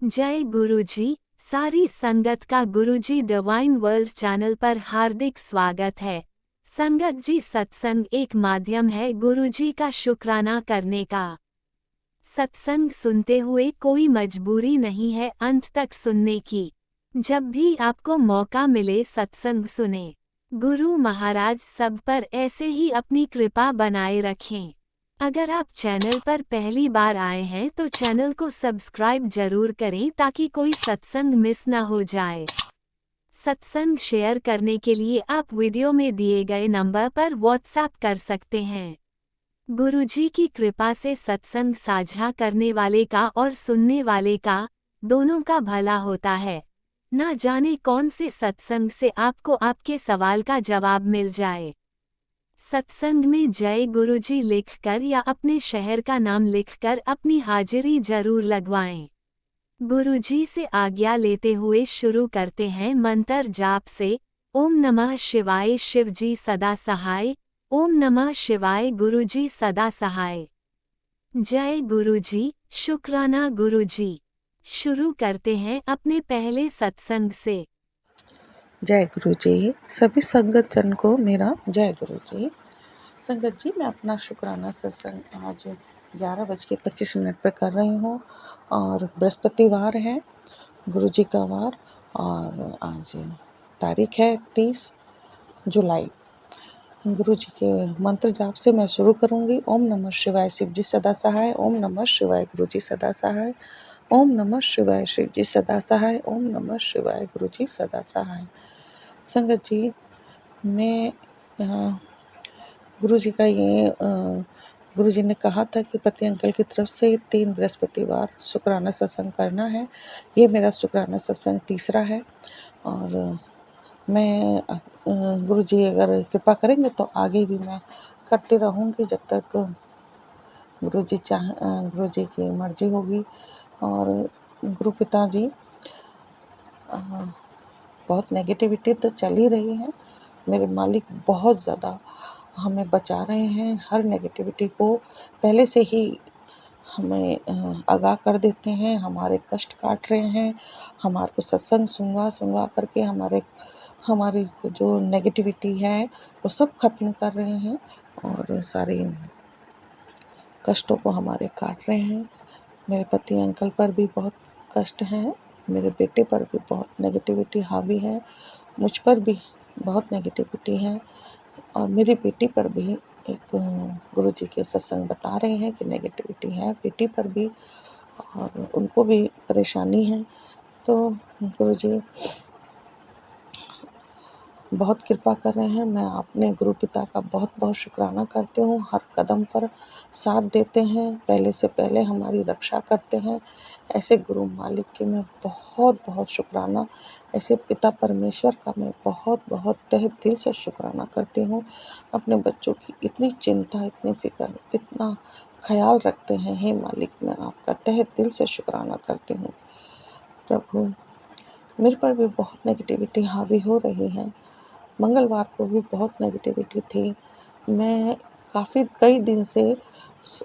जय गुरुजी। सारी संगत का गुरुजी डिवाइन वर्ल्ड चैनल पर हार्दिक स्वागत है। संगत जी, सत्संग एक माध्यम है गुरुजी का शुक्राना करने का। सत्संग सुनते हुए कोई मजबूरी नहीं है अंत तक सुनने की। जब भी आपको मौका मिले सत्संग सुने। गुरु महाराज सब पर ऐसे ही अपनी कृपा बनाए रखें। अगर आप चैनल पर पहली बार आए हैं तो चैनल को सब्सक्राइब जरूर करें ताकि कोई सत्संग मिस ना हो जाए। सत्संग शेयर करने के लिए आप वीडियो में दिए गए नंबर पर व्हाट्सएप कर सकते हैं। गुरुजी की कृपा से सत्संग साझा करने वाले का और सुनने वाले का, दोनों का भला होता है। ना जाने कौन से सत्संग से आपको आपके सवाल का जवाब मिल जाए। सत्संग में जय गुरुजी लिखकर या अपने शहर का नाम लिखकर अपनी हाजिरी जरूर लगवाएं। गुरुजी से आज्ञा लेते हुए शुरू करते हैं मंत्र जाप से। ओम नमः शिवाय, शिवजी सदा सहाय। ओम नमः शिवाय, गुरुजी सदा सहाय। जय गुरुजी, शुक्राना गुरुजी। शुरू करते हैं अपने पहले सत्संग से। जय गुरु जी। सभी संगत जन को मेरा जय गुरु जी। संगत जी, मैं अपना शुक्राना सत्संग आज 11:25 पर कर रही हूँ और बृहस्पतिवार है, गुरु जी का वार, और आज तारीख है 30 जुलाई। गुरु जी के मंत्र जाप से मैं शुरू करूँगी। ओम नमः शिवाय, शिव जी सदा सहाय। ओम नमः शिवाय, गुरु जी सदा सहाय। ओम नमः शिवाय, शिव जी सदा सहाय। ओम नमः शिवाय, गुरु जी सदा सहाय। संगत जी, मैं गुरु जी का ये गुरु जी ने कहा था कि पति अंकल की तरफ से 3 बृहस्पतिवार शुक्राना सत्संग करना है। ये मेरा शुक्राना सत्संग तीसरा है और मैं गुरु जी अगर कृपा करेंगे तो आगे भी मैं करती रहूँगी जब तक गुरु जी की मर्जी होगी। और गुरु पिताजी, बहुत नेगेटिविटी तो चल ही रही है। मेरे मालिक बहुत ज़्यादा हमें बचा रहे हैं, हर नेगेटिविटी को पहले से ही हमें आगाह कर देते हैं, हमारे कष्ट काट रहे हैं, हमारे को सत्संग सुनवा करके हमारी जो नेगेटिविटी है वो सब खत्म कर रहे हैं और सारे कष्टों को हमारे काट रहे हैं। मेरे पति अंकल पर भी बहुत कष्ट हैं, मेरे बेटे पर भी बहुत नेगेटिविटी हावी है, मुझ पर भी बहुत नेगेटिविटी है और मेरी बेटी पर भी एक गुरु जी के सत्संग बता रहे हैं कि नेगेटिविटी है बेटी पर भी और उनको भी परेशानी है। तो गुरु जी बहुत कृपा कर रहे हैं। मैं अपने गुरु पिता का बहुत बहुत शुक्राना करती हूँ। हर कदम पर साथ देते हैं, पहले से पहले हमारी रक्षा करते हैं। ऐसे गुरु मालिक की मैं बहुत बहुत शुक्राना, ऐसे पिता परमेश्वर का मैं बहुत बहुत तहे दिल से शुक्राना करती हूँ। अपने बच्चों की इतनी चिंता, इतनी फिक्र, इतना ख्याल रखते हैं। हे मालिक, मैं आपका तहे दिल से शुक्राना करती हूँ। प्रभु, मेरे पर भी बहुत नेगेटिविटी हावी हो रही है। मंगलवार को भी बहुत नेगेटिविटी थी। मैं कई दिन से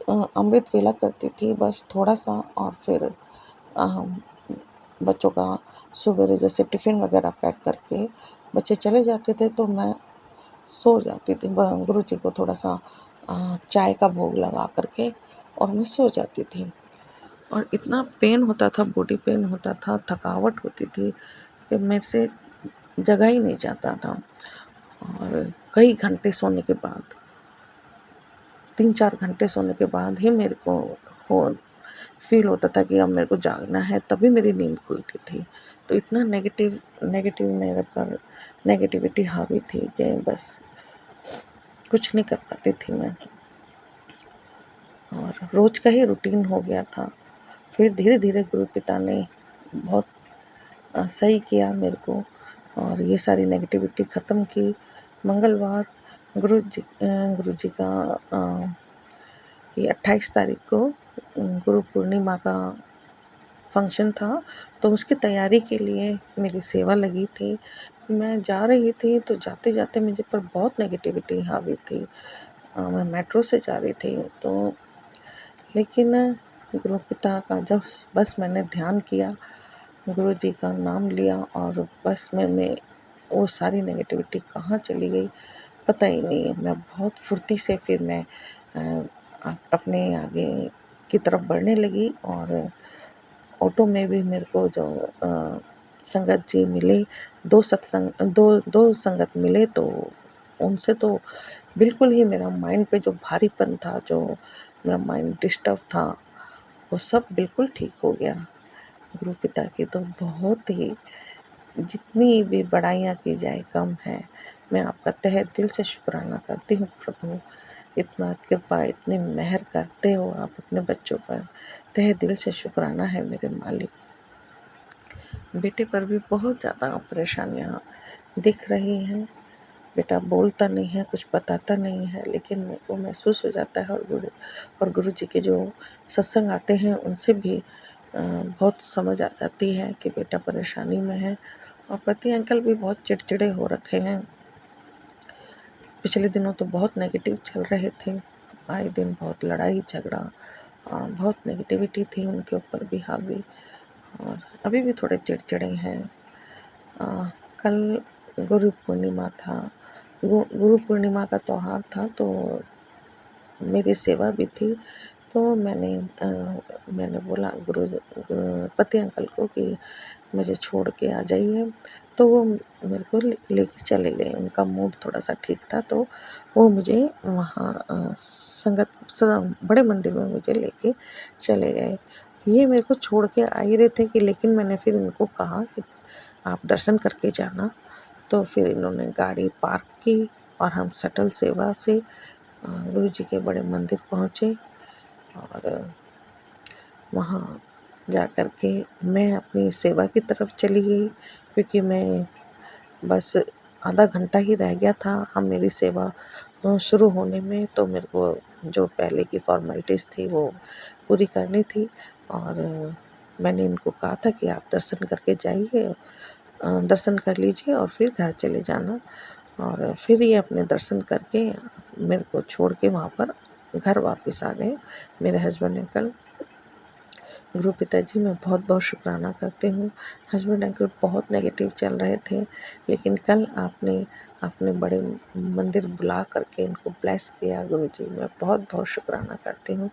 अमृत वेला करती थी, बस थोड़ा सा, और फिर बच्चों का सवेरे जैसे टिफ़िन वगैरह पैक करके बच्चे चले जाते थे तो मैं सो जाती थी। गुरु जी को थोड़ा सा चाय का भोग लगा करके और मैं सो जाती थी और इतना पेन होता था, बॉडी पेन होता था, थकावट होती थी कि मेरे से जगा ही नहीं जाता था। और कई घंटे सोने के बाद, 3-4 घंटे सोने के बाद ही मेरे को हो फील होता था कि अब मेरे को जागना है, तभी मेरी नींद खुलती थी। तो इतना नेगेटिव मेरे पर नेगेटिविटी हावी थी कि बस कुछ नहीं कर पाती थी मैं और रोज़ का ही रूटीन हो गया था। फिर धीरे धीरे गुरु पिता ने बहुत सही किया मेरे को और ये सारी नेगेटिविटी ख़त्म की। मंगलवार गुरु जी का ये 28 तारीख को गुरु पूर्णिमा का फंक्शन था, तो उसकी तैयारी के लिए मेरी सेवा लगी थी। मैं जा रही थी तो जाते जाते मुझे पर बहुत नेगेटिविटी हावी थी। मैं मेट्रो से जा रही थी तो लेकिन गुरु पिता का जब बस मैंने ध्यान किया, गुरु जी का नाम लिया और बस में वो सारी नेगेटिविटी कहाँ चली गई पता ही नहीं। मैं बहुत फुर्ती से फिर मैं अपने आगे की तरफ बढ़ने लगी और ऑटो में भी मेरे को जो संगत जी मिले, दो संगत मिले, तो उनसे तो बिल्कुल ही मेरा माइंड पे जो भारीपन था, जो मेरा माइंड डिस्टर्ब था, वो सब बिल्कुल ठीक हो गया। गुरु पिता की तो बहुत ही, जितनी भी बड़ाइयाँ की जाए कम है। मैं आपका तहे दिल से शुक्राना करती हूँ प्रभु, इतना कृपा, इतनी मेहर करते हो आप अपने बच्चों पर, तहे दिल से शुक्राना है मेरे मालिक। बेटे पर भी बहुत ज़्यादा परेशानियाँ दिख रही हैं। बेटा बोलता नहीं है, कुछ बताता नहीं है, लेकिन मेरे को महसूस हो जाता है और गुरु जी के जो सत्संग आते हैं उनसे भी बहुत समझ आ जाती है कि बेटा परेशानी में है। और पति अंकल भी बहुत चिड़चिड़े हो रखे हैं। पिछले दिनों तो बहुत नेगेटिव चल रहे थे, आए दिन बहुत लड़ाई झगड़ा और बहुत नेगेटिविटी थी उनके ऊपर भी हावी, और अभी भी थोड़े चिड़चिड़े हैं। कल गुरु पूर्णिमा था, गुरु पूर्णिमा का त्यौहार था, तो मेरी सेवा भी थी। तो मैंने बोला पति अंकल को कि मुझे छोड़ के आ जाइए, तो वो मेरे को लेके चले गए। उनका मूड थोड़ा सा ठीक था, तो वो मुझे वहाँ बड़े मंदिर में मुझे लेके चले गए। ये मेरे को छोड़ के आ ही रहे थे कि, लेकिन मैंने फिर इनको कहा कि आप दर्शन करके जाना। तो फिर इन्होंने गाड़ी पार्क की और हम शटल सेवा से गुरु जी के बड़े मंदिर पहुँचे और वहाँ जा कर के मैं अपनी सेवा की तरफ चली गई, क्योंकि मैं बस आधा घंटा ही रह गया था हम मेरी सेवा शुरू होने में। तो मेरे को जो पहले की फॉर्मेलिटीज़ थी वो पूरी करनी थी, और मैंने इनको कहा था कि आप दर्शन करके जाइए, दर्शन कर लीजिए और फिर घर चले जाना। और फिर ये अपने दर्शन करके मेरे को छोड़ के वहाँ पर घर वापस आ गए मेरे हस्बैंड अंकल। गुरु पिताजी मैं बहुत बहुत शुक्राना करती हूँ। हस्बैंड अंकल बहुत नेगेटिव चल रहे थे, लेकिन कल आपने अपने बड़े मंदिर बुला करके इनको ब्लेस किया। गुरु जी मैं बहुत बहुत शुक्राना करती हूँ।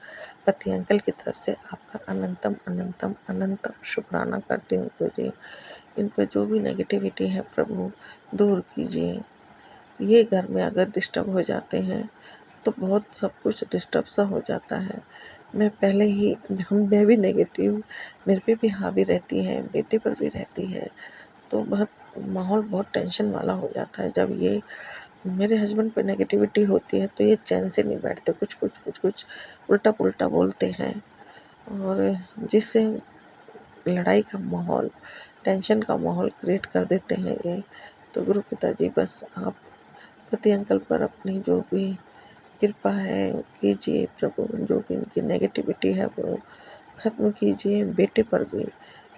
पति अंकल की तरफ से आपका अनंतम अनंतम अनंतम शुक्राना करती हूँ गुरु जी। इन पर जो भी नेगेटिविटी है प्रभु दूर कीजिए। ये घर में अगर डिस्टर्ब हो जाते हैं तो बहुत सब कुछ डिस्टर्ब सा हो जाता है। मैं पहले ही मैं भी नेगेटिव, मेरे पे भी हावी रहती है, बेटे पर भी रहती है, तो बहुत माहौल बहुत टेंशन वाला हो जाता है। जब ये मेरे हस्बैंड पे नेगेटिविटी होती है तो ये चैन से नहीं बैठते, कुछ उल्टा पुल्टा बोलते हैं, और जिससे लड़ाई का माहौल, टेंशन का माहौल क्रिएट कर देते हैं ये। तो गुरु पिताजी बस आप पति अंकल पर अपनी जो भी कृपा है कीजिए प्रभु, जो भी इनकी नेगेटिविटी है वो ख़त्म कीजिए। बेटे पर भी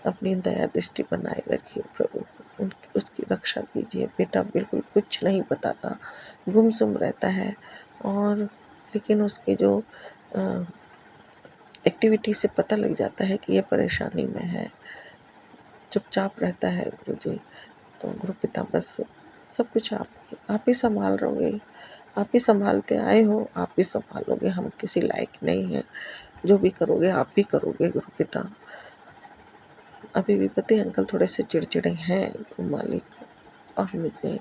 अपनी दया दृष्टि बनाए रखिए प्रभु, उसकी रक्षा कीजिए। बेटा बिल्कुल कुछ नहीं बताता, गुमसुम रहता है, और लेकिन उसके जो एक्टिविटी से पता लग जाता है कि ये परेशानी में है, चुपचाप रहता है गुरु जी। तो गुरु पिता बस सब कुछ आप ही संभाल रहोगे, आप ही संभालते आए हो, आप ही संभालोगे, हम किसी लायक नहीं हैं। जो भी करोगे आप ही करोगे गुरु पिता। अभी भी पति अंकल थोड़े से चिड़चिड़े हैं गुरु मालिक, और मुझे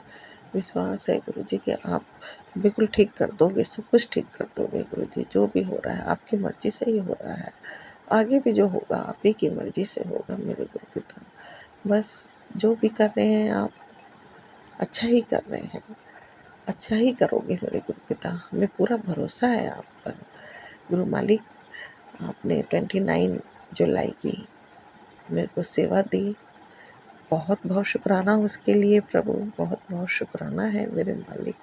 विश्वास है गुरु जी कि आप बिल्कुल ठीक कर दोगे, सब कुछ ठीक कर दोगे गुरु जी। जो भी हो रहा है आपकी मर्जी से ही हो रहा है, आगे भी जो होगा आप ही की मर्जी से होगा मेरे गुरु पिता। बस जो भी कर रहे हैं आप अच्छा ही कर रहे हैं, अच्छा ही करोगे मेरे गुरु पिता, हमें पूरा भरोसा है आप पर गुरु मालिक। आपने 29 जुलाई की मेरे को सेवा दी, बहुत बहुत शुक्राना उसके लिए प्रभु, बहुत बहुत शुक्राना है मेरे मालिक।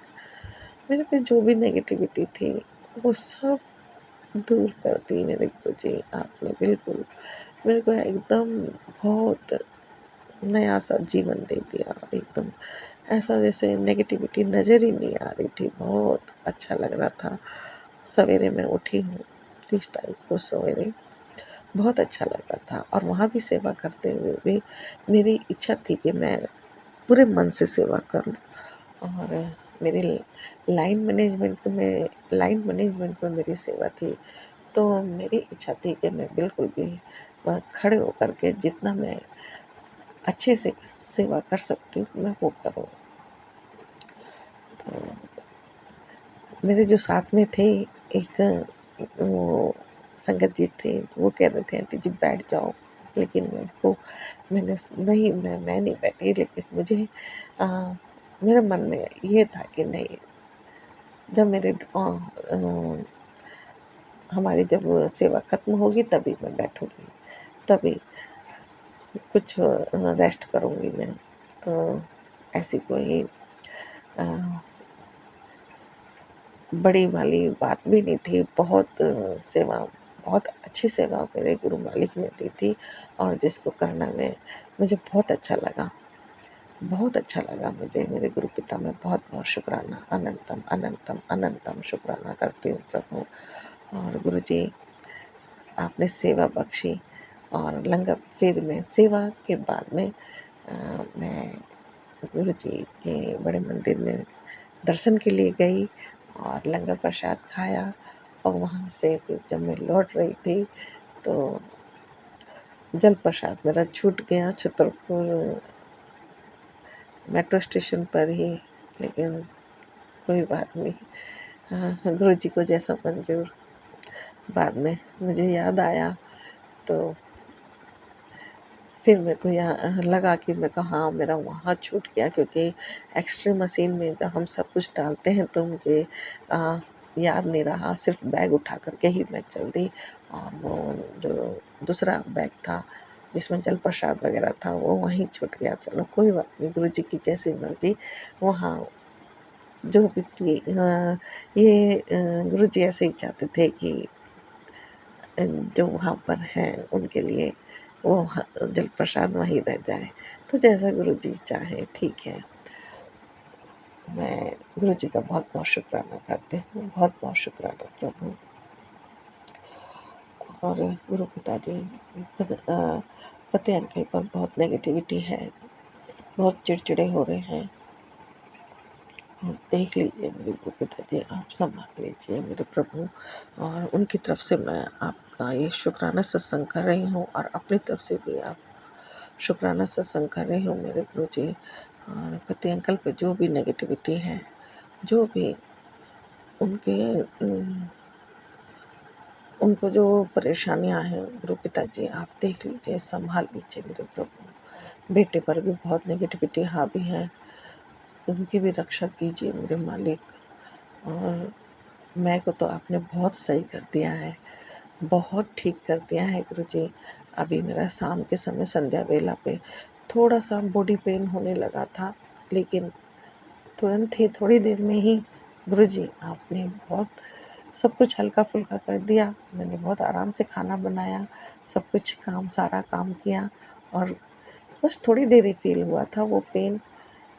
मेरे पे जो भी नेगेटिविटी थी वो सब दूर कर दी मेरे गुरु जी आपने, बिल्कुल मेरे को एकदम बहुत नया सा जीवन दे दिया। एकदम ऐसा जैसे नेगेटिविटी नज़र ही नहीं आ रही थी, बहुत अच्छा लग रहा था। सवेरे मैं उठी हूँ 30 तारीख को सवेरे, बहुत अच्छा लग रहा था। और वहाँ भी सेवा करते हुए भी मेरी इच्छा थी कि मैं पूरे मन से सेवा करूँ। और मेरी लाइन मैनेजमेंट में मेरी सेवा थी, तो मेरी इच्छा थी कि मैं बिल्कुल भी वहाँ खड़े होकर के जितना मैं अच्छे से सेवा कर सकती हूँ मैं वो करूँ। तो मेरे जो साथ में थे, एक वो संगत जी थे, तो वो कह रहे थे आंटी जी बैठ जाओ, लेकिन मैं नहीं बैठी। लेकिन मुझे मेरे मन में ये था कि नहीं, जब हमारी जब सेवा खत्म होगी तभी मैं बैठूंगी, तभी कुछ रेस्ट करूंगी मैं। तो ऐसी कोई अ, बड़ी वाली बात भी नहीं थी। बहुत अच्छी सेवा मेरे गुरु मालिक ने दी थी, और जिसको करना में मुझे बहुत अच्छा लगा। बहुत अच्छा लगा मुझे। मेरे गुरु पिता में बहुत बहुत शुक्राना, अनंतम अनंतम अनंतम शुक्राना करती हूँ प्रभु। और गुरु जी, आपने सेवा बख्शी, और लंगर फिर मैं सेवा के बाद में मैं गुरु जी के बड़े मंदिर में दर्शन के लिए गई और लंगर प्रसाद खाया। और वहाँ से फिर जब मैं लौट रही थी तो जल प्रसाद मेरा छूट गया छतरपुर मेट्रो स्टेशन पर ही। लेकिन कोई बात नहीं, गुरु जी को जैसा मंजूर। बाद में मुझे याद आया तो फिर मेरे को यहाँ लगा कि मेरे को हाँ मेरा वहाँ छूट गया, क्योंकि एक्सरे मशीन में जब हम सब कुछ डालते हैं तो मुझे याद नहीं रहा, सिर्फ बैग उठा करके ही मैं चल दी। और वो जो दूसरा बैग था जिसमें जल प्रसाद वगैरह था वो वहीं छूट गया। चलो कोई बात नहीं, गुरु जी की जैसी मर्जी। वहाँ जो भी ये गुरु जी ऐसे ही चाहते थे कि जो वहाँ पर हैं उनके लिए वो जल प्रसाद वहीं रह जाए। तो जैसा गुरु जी चाहे ठीक है। मैं गुरु जी का बहुत बहुत शुक्राना करती हूँ, बहुत बहुत शुक्राना प्रभु। और गुरु पिताजी पति अंकल पर बहुत नेगेटिविटी है, बहुत चिड़चिड़े हो रहे हैं। और देख लीजिए मेरे गुरु पिताजी, आप संभाल लीजिए मेरे प्रभु। और उनकी तरफ से मैं आपका ये शुक्राना सत्संग कर रही हूँ, और अपनी तरफ से भी आप शुक्राना सत्संग कर रही हूँ मेरे गुरु जी। और पति अंकल पे जो भी नेगेटिविटी है, जो भी उनके उनको जो परेशानियां हैं, गुरु पिताजी आप देख लीजिए, संभाल लीजिए मेरे प्रभु। बेटे पर भी बहुत नेगेटिविटी हावी है, उनकी भी रक्षा कीजिए मेरे मालिक। और मैं को तो आपने बहुत सही कर दिया है, बहुत ठीक कर दिया है गुरु जी। अभी मेरा शाम के समय संध्या वेला पे थोड़ा सा बॉडी पेन होने लगा था, लेकिन तुरंत ही थोड़ी देर में ही गुरु जी आपने बहुत सब कुछ हल्का फुल्का कर दिया। मैंने बहुत आराम से खाना बनाया, सब कुछ सारा काम किया, और बस थोड़ी देर ही फील हुआ था वो पेन,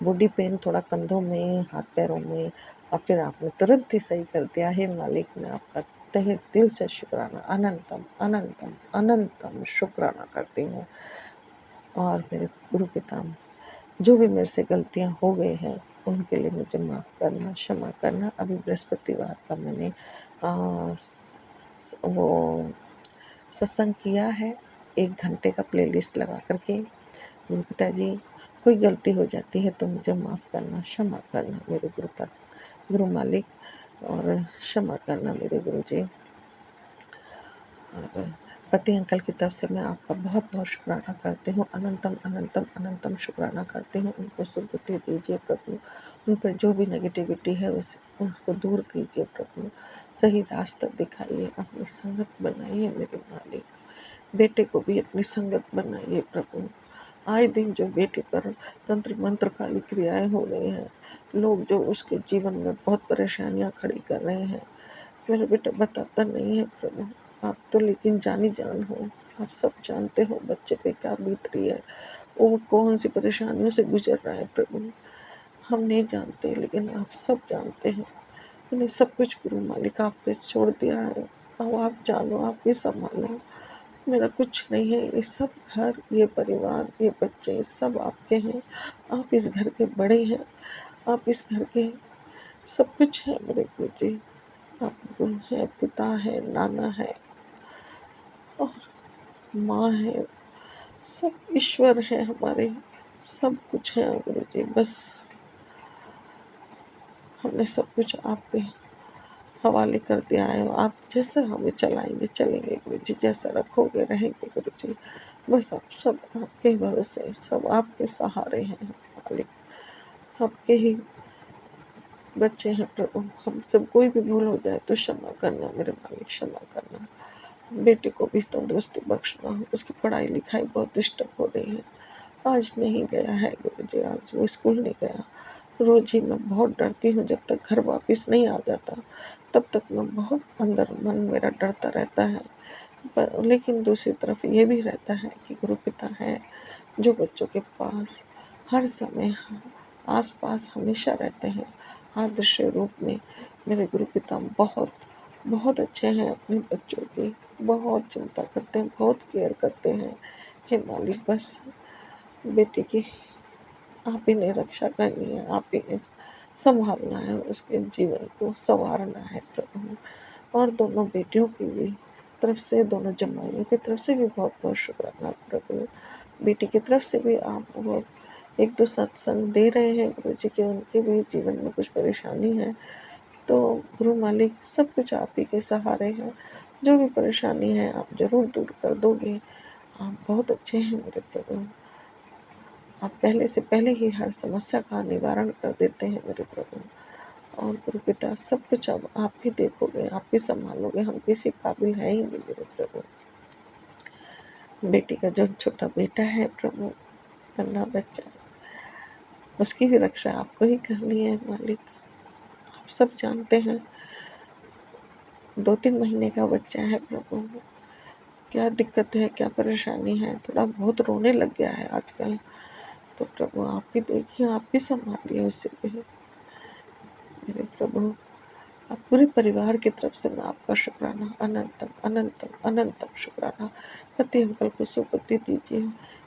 बॉडी पेन थोड़ा कंधों में, हाथ पैरों में। और फिर आपने तुरंत ही सही कर दिया है मालिक। मैं आपका तहे दिल से शुक्राना, अनंतम अनंतम अनंतम शुक्राना करती हूँ। और मेरे गुरु पिता, जो भी मेरे से गलतियाँ हो गई हैं उनके लिए मुझे माफ़ करना, क्षमा करना। अभी बृहस्पतिवार का मैंने वो सत्संग किया है, 1 घंटे का प्लेलिस्ट लगा करके। गुरु पिताजी, कोई गलती हो जाती है तो मुझे माफ़ करना, क्षमा करना मेरे गुरु मालिक, और क्षमा करना मेरे गुरु जी। और पति अंकल की तरफ से मैं आपका बहुत बहुत शुक्राना करती हूँ, अनंतम अनंतम अनंतम शुक्राना करती हूँ। उनको सुबुद्धि दीजिए प्रभु, उन पर जो भी नेगेटिविटी है उसको दूर कीजिए प्रभु, सही रास्ता दिखाइए, अपनी संगत बनाइए मेरे मालिक। बेटे को भी अपनी संगत बनाइए प्रभु। आए दिन जो बेटे पर तंत्र मंत्र काली क्रियाएं हो रही हैं, लोग जो उसके जीवन में बहुत परेशानियां खड़ी कर रहे हैं, मेरा बेटा बताता नहीं है प्रभु। आप तो लेकिन जानी जान हो, आप सब जानते हो बच्चे पे क्या बीत रही है, वो कौन सी परेशानियों से गुजर रहा है प्रभु। हम नहीं जानते, लेकिन आप सब जानते हैं। मैंने सब कुछ गुरु मालिक आप पे छोड़ दिया है। अब आप जानो, आप भी संभालो। मेरा कुछ नहीं है, ये सब घर, ये परिवार, ये बच्चे सब आपके हैं। आप इस घर के बड़े हैं, आप इस घर के सब कुछ हैं मेरे गुरु जी। आप गुरु हैं, पिता है, नाना है और माँ है, सब ईश्वर है हमारे, सब कुछ है गुरु जी। बस हमने सब कुछ आपके हवाले कर दिया है। आप जैसा हमें चलाएंगे चलेंगे गुरु जी, जैसा रखोगे रहेंगे गुरु जी। बस आप सब आपके भरोसे, सब आपके सहारे हैं मालिक, आपके ही बच्चे हैं प्रभु। हम सब कोई भी भूल हो जाए तो क्षमा करना मेरे मालिक, क्षमा करना। बेटे को भी तंदुरुस्ती बख्शना, उसकी पढ़ाई लिखाई बहुत डिस्टर्ब हो रही है। आज नहीं गया है गुरु जी, आज वो स्कूल नहीं गया। रोज ही मैं बहुत डरती हूँ, जब तक घर वापस नहीं आ जाता तब तक मैं बहुत अंदर मन मेरा डरता रहता है। लेकिन दूसरी तरफ ये भी रहता है कि गुरु पिता है जो बच्चों के पास हर समय आस पास हमेशा रहते हैं आदर्श रूप में। मेरे गुरु पिता बहुत बहुत अच्छे हैं, अपने बच्चों की बहुत चिंता करते हैं, बहुत केयर करते हैं। हे मालिक, बस बेटे की आप ही ने रक्षा करनी है, आप ही ने संभालना है, उसके जीवन को संवारना है प्रभु। और दोनों बेटियों की भी तरफ से, दोनों जमाइयों की तरफ से भी बहुत बहुत शुक्राना प्रभु। बेटी की तरफ से भी आप बहुत एक दो सत्संग दे रहे हैं गुरु जी के, उनके भी जीवन में कुछ परेशानी है तो गुरु मालिक सब कुछ आप ही के सहारे हैं। जो भी परेशानी है आप जरूर दूर कर दोगे। आप बहुत अच्छे हैं मेरे प्रभु, आप पहले से पहले ही हर समस्या का निवारण कर देते हैं मेरे प्रभु। और गुरु पिता सब कुछ अब आप ही देखोगे, आप ही संभालोगे, हम किसी काबिल है ही नहीं मेरे प्रभु। बेटी का जो छोटा बेटा है प्रभु, नन्हा बच्चा, उसकी भी रक्षा आपको ही करनी है मालिक। आप सब जानते हैं 2-3 महीने का बच्चा है प्रभु, क्या दिक्कत है, क्या परेशानी है, थोड़ा बहुत रोने लग गया है आजकल। तो प्रभु आप ही देखिए, आप ही संभालिए उसे भी मेरे प्रभु। आप पूरे परिवार की तरफ से मैं आपका शुक्राना, अनंतम अनंतम अनंतम शुक्राना। पति अंकल को सुबुद्धि दीजिए।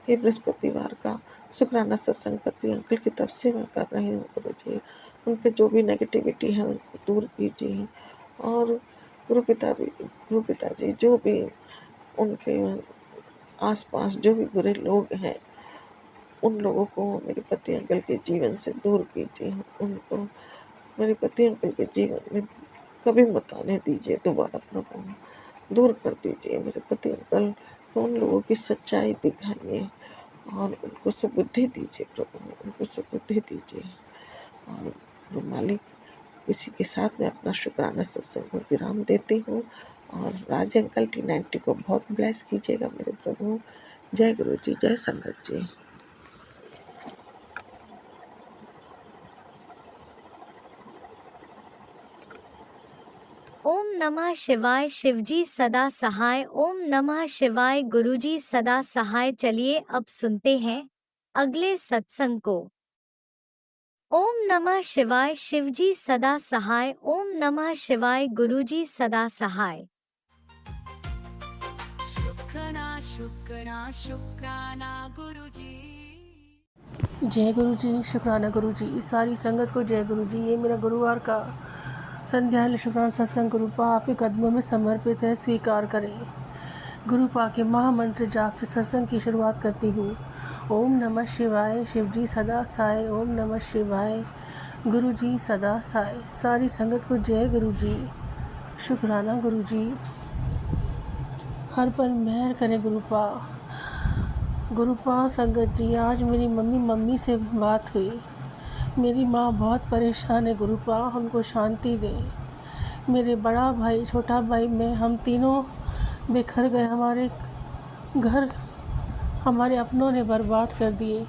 ये बृहस्पतिवार का शुक्राना सत्संग पति अंकल की तरफ से मैं कर रही हूँ गुरु जी। उन पे जो भी नेगेटिविटी है उनको दूर कीजिए। और गुरु पिताजी जो भी उनके आसपास जो भी बुरे लोग हैं उन लोगों को मेरे पति अंकल के जीवन से दूर कीजिए। उनको मेरे पति अंकल के जीवन में कभी मत आने दीजिए दोबारा प्रभु, दूर कर दीजिए मेरे पति अंकल को। उन लोगों की सच्चाई दिखाइए और उनको सुबुद्धि दीजिए प्रभु, उनको सुबुद्धि दीजिए। और गुरु मालिक, इसी के साथ मैं अपना शुक्राना सत्संग को विराम देती हूँ। और राज अंकल T90 को बहुत ब्लेस कीजिएगा मेरे प्रभु। जय गुरु जी, जय संगत जी। ओम नमः शिवाय। शिवजी सदा सहाय। ओम नमः शिवाय। गुरुजी सदा सहाय। चलिए अब सुनते हैं अगले सत्संग को। ओम नमः शिवाय। शिवजी सदा सहाय। ओम नमः शिवाय। गुरुजी सदा सहाय। शुक्राना गुरुजी। जय गुरु जी, शुक्राना गुरु जी, सारी संगत को जय गुरु जी। ये मेरा गुरुवार का संध्या शुक्राना सत्संग गुरुपा आपके कदमों में समर्पित है, स्वीकार करें। गुरुपा के महामंत्र जाप से सत्संग की शुरुआत करती हूँ। ओम नमः शिवाय। शिवजी सदा साय। ओम नमः शिवाय। गुरु जी सदा साय। सारी संगत को जय गुरु जी, शुक्राना गुरु जी। हर पल मेहर करें गुरुपा। गुरुपा संगत जी, आज मेरी मम्मी से बात हुई। मेरी माँ बहुत परेशान है गुरुपा, उनको शांति दें। मेरे बड़ा भाई, छोटा भाई में हम तीनों बिखर गए। हमारे घर हमारे अपनों ने बर्बाद कर दिए।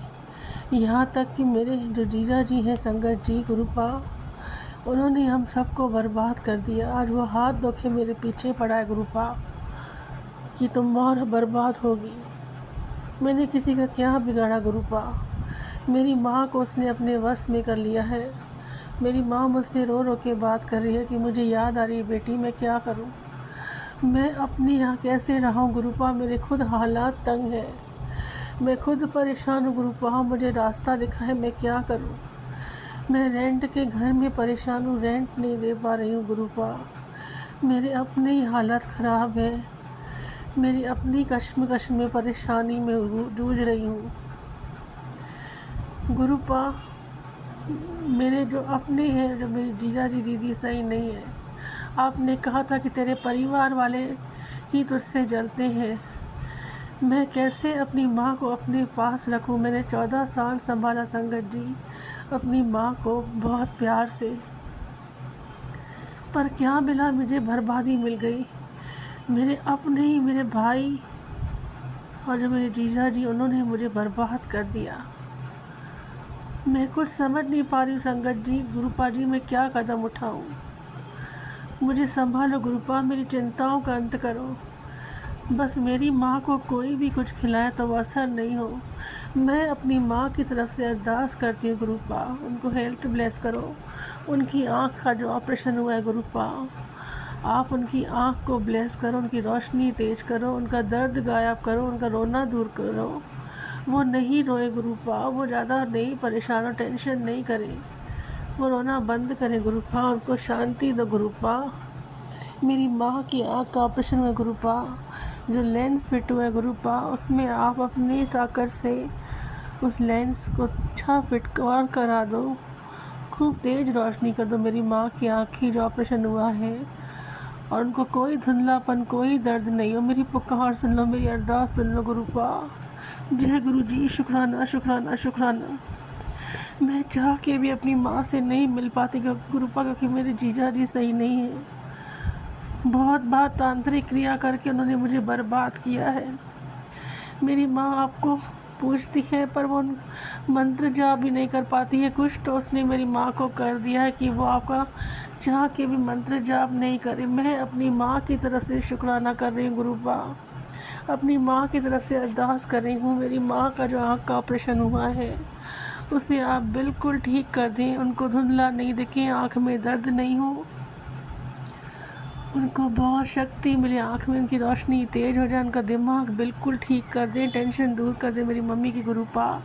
यहाँ तक कि मेरे जो जीजा जी हैं संगत जी गुरुपा, उन्होंने हम सबको बर्बाद कर दिया। आज वो हाथ धोके मेरे पीछे पड़ा है गुरुपा कि तुम और बर्बाद होगी। मैंने किसी का क्या बिगाड़ा गुरुपा? मेरी माँ को उसने अपने वश में कर लिया है। मेरी माँ मुझसे रो रो के बात कर रही है कि मुझे याद आ रही है बेटी, मैं क्या करूँ? मैं अपने यहाँ कैसे रहूँ गुरुपा, मेरे खुद हालात तंग है, मैं खुद परेशान हूँ गुरुपा, मुझे रास्ता दिखा है, मैं क्या करूँ। मैं रेंट के घर में परेशान हूँ, रेंट नहीं दे पा रही हूँ गुरुपा, मेरे अपने ही हालत ख़राब है, मेरी अपनी कश्मकश में परेशानी में जूझ रही हूँ गुरुपा। मेरे जो अपने हैं, जो मेरी जीजा जी दीदी सही नहीं है। आपने कहा था कि तेरे परिवार वाले ही तुझसे जलते हैं। मैं कैसे अपनी माँ को अपने पास रखूं। मैंने 14 साल संभाला संगत जी अपनी माँ को बहुत प्यार से, पर क्या मिला, मुझे बर्बादी मिल गई। मेरे अपने ही मेरे भाई और जो मेरे जीजा जी, उन्होंने मुझे बर्बाद कर दिया। मैं कुछ समझ नहीं पा रही हूँ संगत जी, गुरुपा जी मैं क्या कदम उठाऊँ। मुझे संभालो गुरुपा, मेरी चिंताओं का अंत करो। बस मेरी माँ को कोई भी कुछ खिलाए तो वो असर नहीं हो। मैं अपनी माँ की तरफ से अरदास करती हूँ गुरुपा, उनको हेल्थ ब्लेस करो। उनकी आँख का जो ऑपरेशन हुआ है गुरुपा, आप उनकी आँख को ब्लेस करो, उनकी रोशनी तेज करो, उनका दर्द गायब करो, उनका रोना दूर करो। वो नहीं रोए गुरुपा, वो ज़्यादा नहीं परेशान और टेंशन नहीं करें, वो रोना बंद करें गुरुपा, उनको शांति दो गुरुपा। मेरी माँ की आँख का ऑपरेशन हुआ गुरुपा, जो लेंस फिट हुआ है गुरुपा, उसमें आप अपनी ताकत से उस लेंस को अच्छा फिट और करा दो, खूब तेज़ रोशनी कर दो मेरी माँ की आँख की जो ऑपरेशन हुआ है, और उनको कोई धुंधलापन कोई दर्द नहीं हो। मेरी पुकार सुन लो, मेरी अरदास सुन लो गुरुपा। जय गुरु जी, शुक्राना शुक्राना शुक्राना। मैं चाह के भी अपनी माँ से नहीं मिल पाती गुरुपा, क्योंकि मेरे जीजा जी सही नहीं है। बहुत बार तांत्रिक क्रिया करके उन्होंने मुझे बर्बाद किया है। मेरी माँ आपको पूछती है पर वो मंत्र जाप भी नहीं कर पाती है। कुछ तो उसने मेरी माँ को कर दिया है कि वो आपका चाह के भी मंत्र जाप नहीं करे। मैं अपनी माँ की तरफ से शुक्राना कर रही हूँ गुरुपा, अपनी माँ की तरफ से अरदास कर रही हूँ। मेरी माँ का जो आँख का ऑपरेशन हुआ है उसे आप बिल्कुल ठीक कर दें, उनको धुंधला नहीं दिखे, आँख में दर्द नहीं हो, उनको बहुत शक्ति मिले, आँख में उनकी रोशनी तेज हो जाए, उनका दिमाग बिल्कुल ठीक कर दें, टेंशन दूर कर दें मेरी मम्मी की गुरुपा।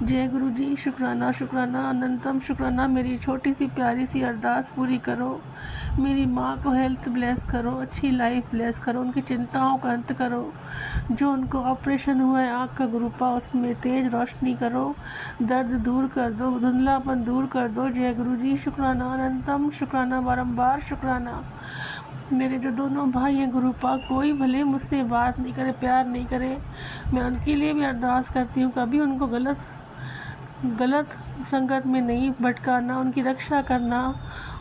जय गुरु जी, शुक्राना शुक्राना अनंतम शुक्राना। मेरी छोटी सी प्यारी सी अरदास पूरी करो, मेरी माँ को हेल्थ ब्लेस करो, अच्छी लाइफ ब्लेस करो, उनकी चिंताओं का अंत करो। जो उनको ऑपरेशन हुआ है आँख का गुरुपा, उसमें तेज रोशनी करो, दर्द दूर कर दो, धुंधलापन दूर कर दो। जय गुरु जी, शुक्राना अनंतम शुक्राना, बारंबार शुक्राना। मेरे जो दोनों भाई हैं गुरुपा, कोई भले मुझसे बात नहीं करे, प्यार नहीं करे, मैं उनके लिए भी अरदास करती हूँ। कभी उनको गलत संगत में नहीं भटकाना, उनकी रक्षा करना,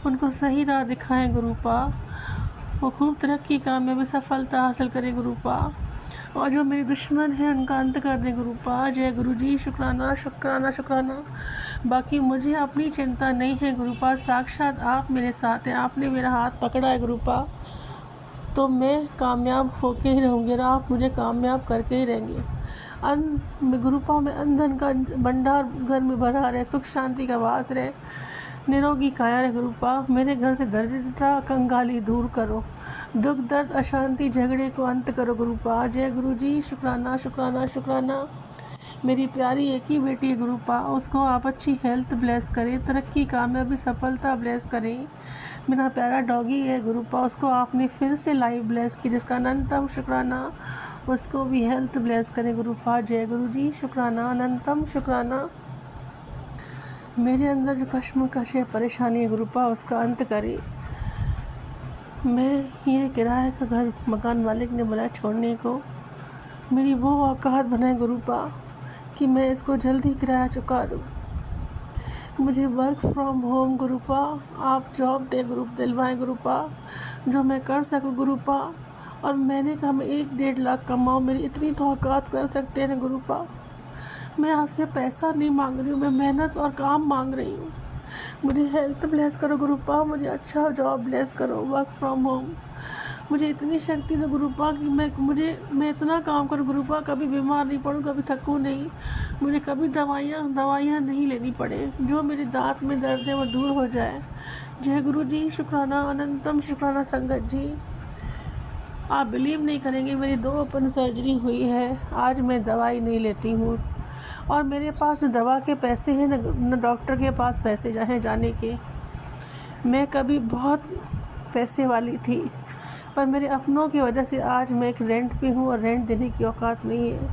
उनको सही राह दिखाएं गुरुपा। वो खूब तरक्की कामयाबी सफलता हासिल करें गुरुपा, और जो मेरे दुश्मन हैं उनका अंत कर दें गुरुपा। जय गुरु जी, शुक्राना शुक्राना शुक्राना। बाकी मुझे अपनी चिंता नहीं है गुरुपा, साक्षात आप मेरे साथ हैं, आपने मेरा हाथ पकड़ा है गुरुपा, तो मैं कामयाब होके ही रहूँगी और आप मुझे कामयाब करके ही रहेंगे। गुरुपा में अंधन का भंडार घर में भरा रहे, सुख शांति का वास रहे, निरोगी काया रहे गुरुपा। मेरे घर से दरिद्रता कंगाली दूर करो, दुख दर्द अशांति झगड़े को अंत करो गुरुपा। जय गुरु जी, शुक्राना शुक्राना शुक्राना। मेरी प्यारी एक ही बेटी है गुरुपा, उसको आप अच्छी हेल्थ ब्लेस करें, तरक्की कामयाबी सफलता ब्लेस करें। मेरा प्यारा डॉगी है गुरुपा, उसको आपने फिर से लाइव ब्लेस की, जिसका अनंतम शुक्राना, उसको भी हेल्थ ब्लेस करें गुरुपा। जय गुरु जी, शुक्राना अनंतम शुक्राना। मेरे अंदर जो कश्मकश है, परेशानी है गुरुपा, उसका अंत करें। मैं ये किराए का घर मकान मालिक ने बोला छोड़ने को, मेरी वो औकात बनाए गुरुपा कि मैं इसको जल्दी किराया चुका दूँ। मुझे वर्क फ्रॉम होम गुरुपा आप जॉब दे दिलवाएं गुरुपा, जो मैं कर सकूं गुरुपा। और मैंने कहा मैं 1-1.5 लाख कमाऊं, मेरी इतनी तो औकात कर सकते हैं गुरुपा। मैं आपसे पैसा नहीं मांग रही हूँ, मैं मेहनत और काम मांग रही हूँ। मुझे हेल्थ ब्लेस करो गुरुपा, मुझे अच्छा जॉब ब्लेस करो, वर्क फ्रॉम होम। मुझे इतनी शक्ति दो गुरुपा कि मैं इतना काम करूँ गुरुपा, कभी बीमार नहीं पड़ूँ, कभी थकूँ नहीं, मुझे कभी दवाइयाँ नहीं लेनी पड़े, जो मेरे दांत में दर्द है वो दूर हो जाए। जय गुरु जी, शुक्राना अनंतम शुक्राना संगत जी। आप बिलीव नहीं करेंगे, मेरी 2 ओपन सर्जरी हुई है, आज मैं दवाई नहीं लेती हूँ और मेरे पास न दवा के पैसे हैं न डॉक्टर के पास पैसे हैं जाने के। मैं कभी बहुत पैसे वाली थी, पर मेरे अपनों की वजह से आज मैं एक रेंट पे हूँ और रेंट देने की औकात नहीं है,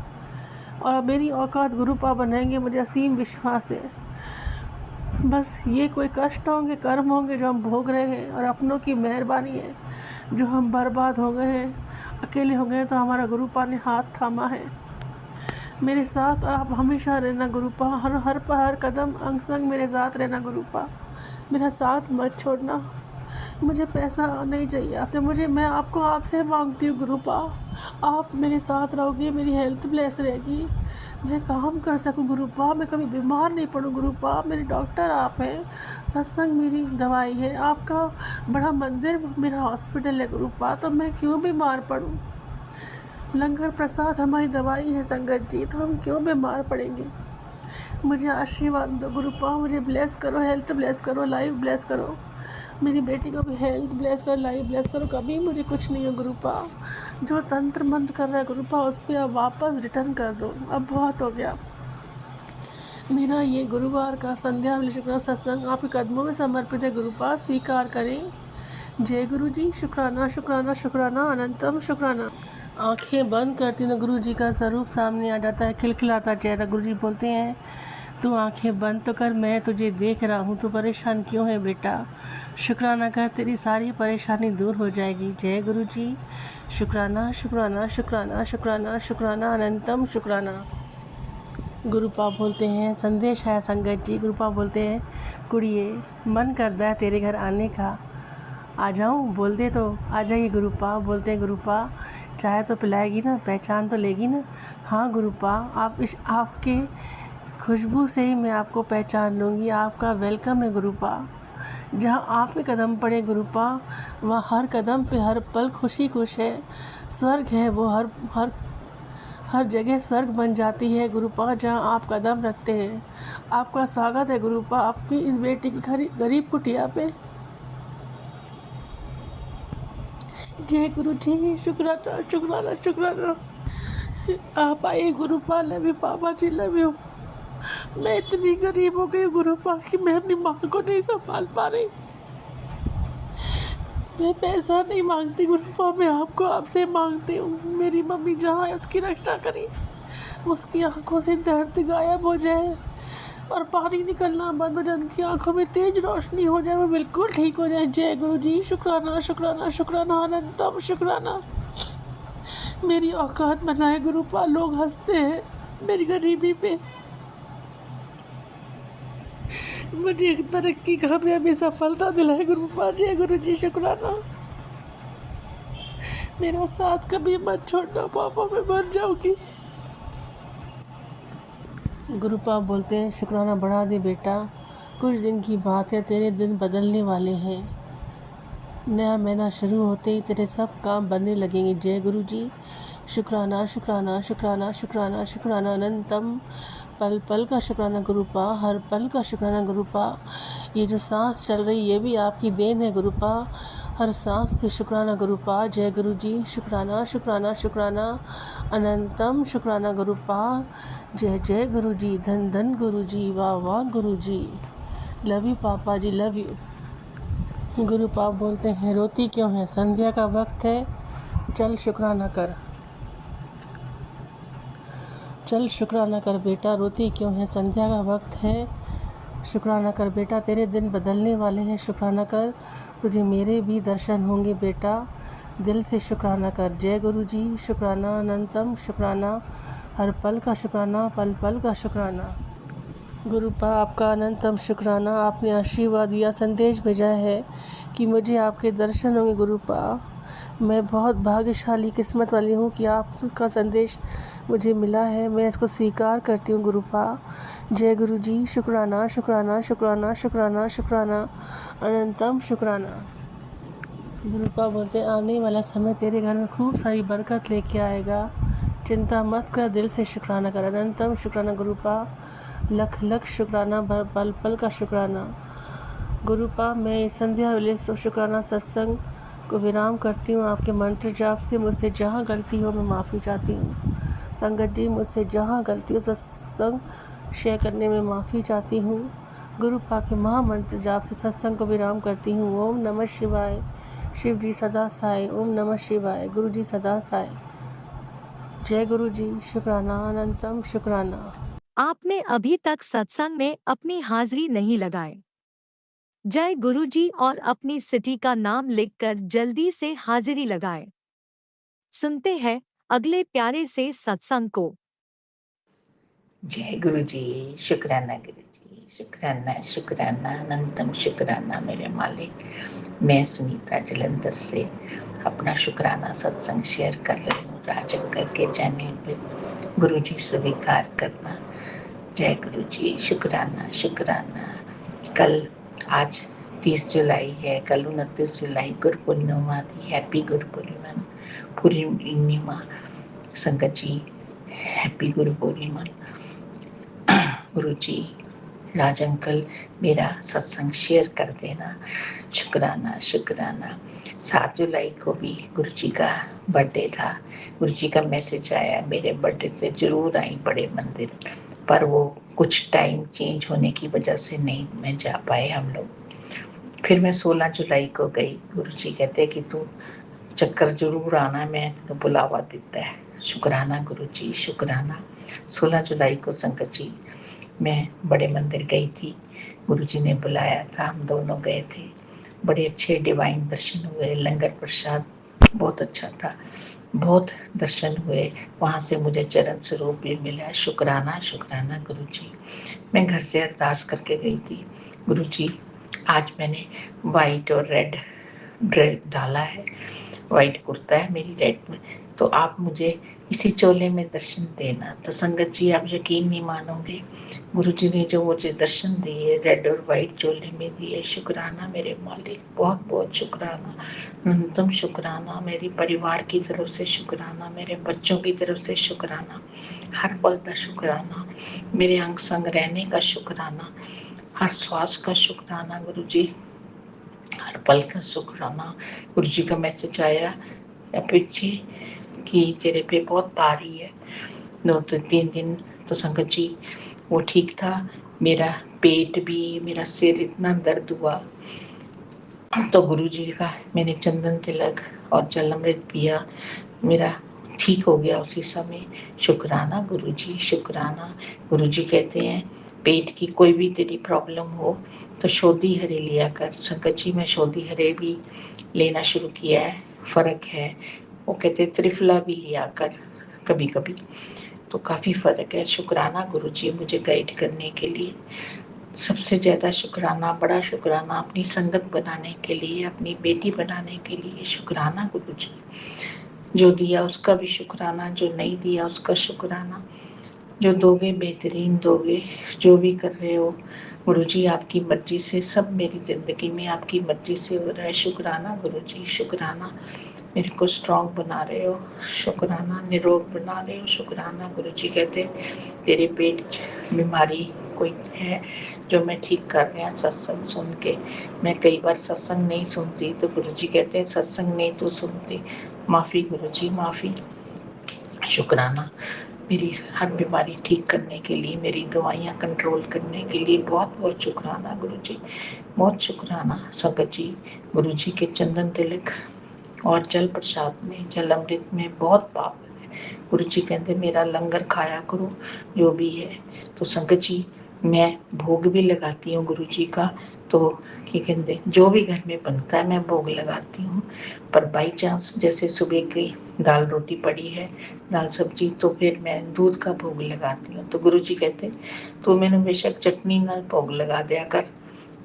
और मेरी औकात गुरुपा बनाएंगे, मुझे असीम विश्वास है। बस ये कोई कष्ट होंगे, कर्म होंगे जो हम भोग रहे हैं, और अपनों की मेहरबानी है जो हम बर्बाद हो गए हैं, अकेले हो गए हैं, तो हमारा गुरुपा ने हाथ थामा है। मेरे साथ आप हमेशा रहना गुरुपा, हर कदम अंग संग मेरे साथ रहना गुरुपा, मेरा साथ मत छोड़ना। मुझे पैसा नहीं चाहिए आपसे, मैं आपको आपसे मांगती हूँ गुरुपा, आप मेरे साथ रहोगे, मेरी हेल्थ ब्लेस रहेगी, मैं काम कर सकूँ गुरुपा, मैं कभी बीमार नहीं पड़ूँ गुरुपा, मेरे डॉक्टर आप हैं, सत्संग मेरी दवाई है, आपका बड़ा मंदिर मेरा हॉस्पिटल है गुरुपा, तो मैं क्यों बीमार पड़ूँ। लंगर प्रसाद हमारी दवाई है संगत जी, तो हम क्यों बीमार पड़ेंगे। मुझे आशीर्वाद दो गुरुपा, मुझे ब्लेस करो, हेल्थ ब्लेस करो, लाइफ ब्लेस करो, मेरी बेटी को भी हेल्थ ब्लेस करो, लाइफ ब्लेस करो, कभी मुझे कुछ नहीं हो गुरुपा। जो तंत्र मंत्र कर रहा है गुरुपा, उस पर आप वापस रिटर्न कर दो, अब बहुत हो गया। मेरा ये गुरुवार का संध्या शुक्राना सत्संग आपके कदमों में समर्पित है गुरुपा, स्वीकार करें। जय गुरु जी। शुक्राना शुक्राना शुक्राना, अनंतम शुक्राना। आंखें बंद करती तो गुरु जी का स्वरूप सामने आ जाता है, खिलखिलाता चेहरा। गुरु जी बोलते हैं, तू आंखें बंद तो कर, मैं तुझे देख रहा हूँ, तू परेशान क्यों है बेटा, शुक्राना कर, तेरी सारी परेशानी दूर हो जाएगी। जय गुरु जी। शुक्राना शुक्राना शुक्राना शुक्राना शुक्राना, अनंतम शुक्राना। गुरुपा बोलते हैं, संदेश है संगत जी। गुरुपा बोलते हैं, कुड़िए मन करता है तेरे घर आने का, आ जाऊँ, बोल दे तो आ जाइए गुरुपा। बोलते हैं, गुरुपा चाय तो पिलाएगी ना, पहचान तो लेगी ना। हाँ गुरुपा, आपके खुशबू से ही मैं आपको पहचान लूँगी, आपका वेलकम है गुरुपा। जहाँ आपके कदम पड़े गुरुपा, वहाँ हर कदम पे हर पल खुशी खुश है, स्वर्ग है वो, हर जगह स्वर्ग बन जाती है गुरुपा जहाँ आप कदम रखते हैं। आपका स्वागत है गुरुपा आपकी इस बेटी की गरीब कुटिया पे। जय गुरु जी। शुक्राना शुक्राना शुक्राना। आप आइए गुरुपा, लव यू पापा जी, लव यू। मैं इतनी गरीब हो गई गुरुपा कि मैं अपनी माँ को नहीं संभाल पा रही। मैं पैसा नहीं मांगती गुरुपा, मैं आपको आपसे मांगती हूँ। मेरी मम्मी जहाँ है उसकी रक्षा करी, उसकी आंखों से दर्द गायब हो जाए और पानी निकलना बंद हो जाए, उनकी आंखों में तेज रोशनी हो जाए, वो बिल्कुल ठीक हो जाए। जय गुरु जी। शुक्राना शुक्राना शुक्राना, अनंतम शुक्राना। मेरी औकात बनाए गुरुपा, लोग हंसते हैं मेरी गरीबी पे, मुझे एक तरक्की कामयाबी सफलता दिलाए गुरुपा। जय गुरु जी। शुक्राना। मेरा साथ कभी मत छोड़ना पापा, मैं मर जाऊंगी। गुरुपा बोलते हैं, शुक्राना बढ़ा दे बेटा, कुछ दिन की बात है, तेरे दिन बदलने वाले हैं, नया महीना शुरू होते ही तेरे सब काम बनने लगेंगे। जय गुरु जी। शुक्राना शुक्राना शुक्राना शुक्राना शुक्राना, अनंतम। पल पल का शुक्राना गुरुपा, हर पल का शुक्राना गुरुपा। ये जो सांस चल रही ये भी आपकी देन है गुरुपा, हर सांस से शुक्राना गुरुपा। जय गुरु जी। शुक्राना शुक्राना शुक्राना, अनंतम शुक्राना गुरुपा। जय जय गुरु जी। धन धन गुरु जी। वाह वाह गुरु जी। लव यू पापा जी, लव यू। गुरुपा बोलते हैं, रोती क्यों है, संध्या का वक्त है, चल शुक्राना कर, चल शुक्राना कर बेटा, रोती क्यों है, संध्या का वक्त है, शुक्राना कर बेटा, तेरे दिन बदलने वाले हैं, शुक्राना कर, तुझे मेरे भी दर्शन होंगे बेटा, दिल से शुक्राना कर। जय गुरु जी। शुक्राना अनंतम शुक्राना, हर पल का शुक्राना, पल पल का शुक्राना। गुरुपा आपका अनंतम शुक्राना, आपने आशीर्वाद दिया, संदेश भेजा है कि मुझे आपके दर्शन होंगे गुरुपा। मैं बहुत भाग्यशाली किस्मत वाली हूँ कि आपका संदेश मुझे मिला है, मैं इसको स्वीकार करती हूँ गुरुपा। जय गुरु जी। शुक्राना शुक्राना शुक्राना शुक्राना शुक्राना, अनंतम शुक्राना। गुरुपा बोलते, आने वाला समय तेरे घर में खूब सारी बरकत लेके आएगा, चिंता मत कर, दिल से शुक्राना कर। अनंतम शुक्राना गुरुपा, लख लख शुक्राना, पल पल का शुक्राना। गुरुपा मैं संध्या वेले शुक्राना सत्संग को विराम करती हूँ। आपके मंत्र जाप से मुझसे जहाँ गलती हो मैं माफ़ी चाहती हूँ। संगत जी, मुझसे जहाँ गलती हो सत्संग शेयर करने में माफ़ी चाहती हूँ। गुरु पाक के महामंत्र जाप से सत्संग को विराम करती हूँ। ओम नमः शिवाय। शिव जी सदा साय। ओम नमः शिवाय। गुरु जी सदा साय। जय गुरु जी। शुक्राना, अनंतम शुक्राना। आपने अभी तक सत्संग में अपनी हाजिरी नहीं लगाए। जय गुरुजी और अपनी सिटी का नाम लिखकर जल्दी से हाजिरी लगाए। सुनते हैं अगले प्यारे से सत्संग को। जय गुरु जी। शुक्राना गुरु जी। शुक्राना शुक्राना अनंतम शुक्राना मेरे मालिक। मैं सुनीता जलंधर से अपना शुक्राना सत्संग शेयर कर रही हूँ राजंकर के चैनल पे। गुरु जी स्वीकार करना। जय गुरु जी। शुक्राना शुक्राना। कल आज 30 जुलाई है, कल 29 जुलाई गुरु पूर्णिमा थी। हैप्पी गुरु पूर्णिमा संगत जी। हैप्पी गुरु पूर्णिमा। गुरु जी, राज अंकल मेरा सत्संग शेयर कर देना। शुक्राना शुक्राना। 7 जुलाई को भी गुरु जी का बर्थडे था। गुरु जी का मैसेज आया मेरे बर्थडे से जरूर आई बड़े मंदिर, पर वो कुछ टाइम चेंज होने की वजह से नहीं मैं जा पाए हम लोग। फिर मैं 16 जुलाई को गई। गुरु जी कहते कि तू चक्कर जरूर आना, मैं तेरे बुलावा देता है। शुक्राना गुरु जी शुक्राना। 16 जुलाई को संगत जी मैं बड़े मंदिर गई थी। गुरुजी ने बुलाया था, हम दोनों गए थे। बड़े अच्छे डिवाइन दर्शन हुए। लंगर प्रसाद बहुत अच्छा था। बहुत दर्शन हुए। वहाँ से मुझे चरण स्वरूप भी मिला। शुक्राना शुक्राना गुरुजी। मैं घर से अरदास करके गई थी। गुरुजी, आज मैंने वाइट और रेड ड्रेस डाला है। वाइट कुर्ता है मेरी रेड में, तो आप मुझे इसी चोले में दर्शन देना। तो संगत जी, आप यकीन नहीं मानोगे, गुरुजी ने जो मुझे दर्शन दिए रेड और वाइट चोले में दिए। शुक्राना मेरे मालिक, बहुत बहुत शुक्राना, अनंतम शुक्राना। मेरे परिवार की तरफ से शुक्राना, मेरे बच्चों की तरफ से शुक्राना, हर पल का शुक्राना, मेरे अंग संग रहने का शुक्राना, हर श्वास का शुक्राना गुरुजी, हर पल का शुक्राना। गुरुजी का मैसेज आया पीछे कि तेरे पे बहुत भारी है। 2-3 दिन तो संगत जी वो ठीक था। मेरा पेट भी, मेरा सिर इतना दर्द हुआ, तो गुरुजी का मैंने चंदन तिलक और जल अमृत पिया, मेरा ठीक हो गया उसी समय। शुक्राना गुरुजी शुक्राना। गुरुजी कहते हैं पेट की कोई भी तेरी प्रॉब्लम हो तो शोधी हरे लिया कर। संगत जी, मैं शोधी हरे भी लेना शुरू किया है, फर्क है। वो कहते त्रिफला भी लिया कर कभी कभी, तो काफ़ी फ़र्क है। शुक्राना गुरुजी मुझे गाइड करने के लिए। सबसे ज़्यादा शुक्राना, बड़ा शुक्राना अपनी संगत बनाने के लिए, अपनी बेटी बनाने के लिए। शुक्राना गुरुजी। जो दिया उसका भी शुक्राना, जो नहीं दिया उसका शुक्राना। जो दोगे बेहतरीन दोगे। जो भी कर रहे हो गुरुजी आपकी मर्जी से, सब मेरी ज़िंदगी में आपकी मर्जी से हो रहा है। शुक्राना गुरुजी शुक्राना। मेरे को स्ट्रॉन्ग बना रहे हो, शुक्राना। निरोग बना रहे हो, शुक्राना। गुरुजी कहते तेरे पेट बीमारी कोई है जो मैं ठीक कर रहा हूँ सत्संग सुन के। मैं कई बार सत्संग नहीं सुनती, तो गुरुजी कहते हैं सत्संग नहीं तो सुनती, माफ़ी गुरुजी माफ़ी। शुक्राना मेरी हर बीमारी ठीक करने के लिए, मेरी दवाइयाँ कंट्रोल करने के लिए बहुत बहुत शुक्राना गुरुजी, बहुत शुक्राना। संगत जी, गुरुजी के चंदन तिलक और जल प्रसाद में, जल अमृत में बहुत पावर है। गुरुजी कहते मेरा लंगर खाया करो जो भी है। तो संगत जी, मैं भोग भी लगाती हूँ गुरुजी का, तो क्या कहते जो भी घर में बनता है मैं भोग लगाती हूँ। पर बाई चांस जैसे सुबह की दाल रोटी पड़ी है, दाल सब्जी, तो फिर मैं दूध का भोग लगाती हूँ। तो गुरुजी कहते तो मैंने बेशक चटनी ना भोग लगा दिया कर,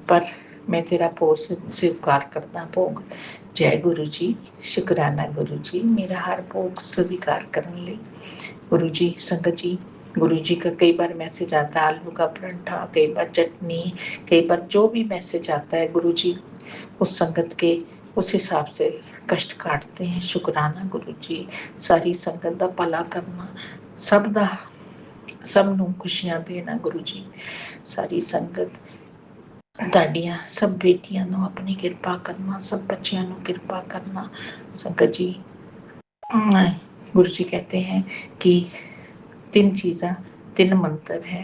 पर मैं तेरा भोग स्वीकार करता भोग। जय गुरुजी शुक्राना गुरुजी, मेरा हर भोग स्वीकार करने ले गुरुजी। संगत जी, गुरुजी का कई बार मैसेज आता है आलू का पराठा, कई बार चटनी, कई बार जो भी मैसेज आता है गुरुजी उस संगत के उस हिसाब से कष्ट काटते हैं। शुक्राना गुरुजी। सारी संगत का भला करना, सब नूं खुशियां देना गुरुजी। सारी संगत ਤੁਹਾਡੀਆਂ ਸਭ ਬੇਟੀਆਂ ਨੂੰ ਆਪਣੀ ਕਿਰਪਾ ਕਰਨਾ, ਸਭ ਬੱਚਿਆਂ ਨੂੰ ਕਿਰਪਾ करना। संगत जी, गुरु जी कहते हैं कि 3 चीज़ां, 3 मंत्र है।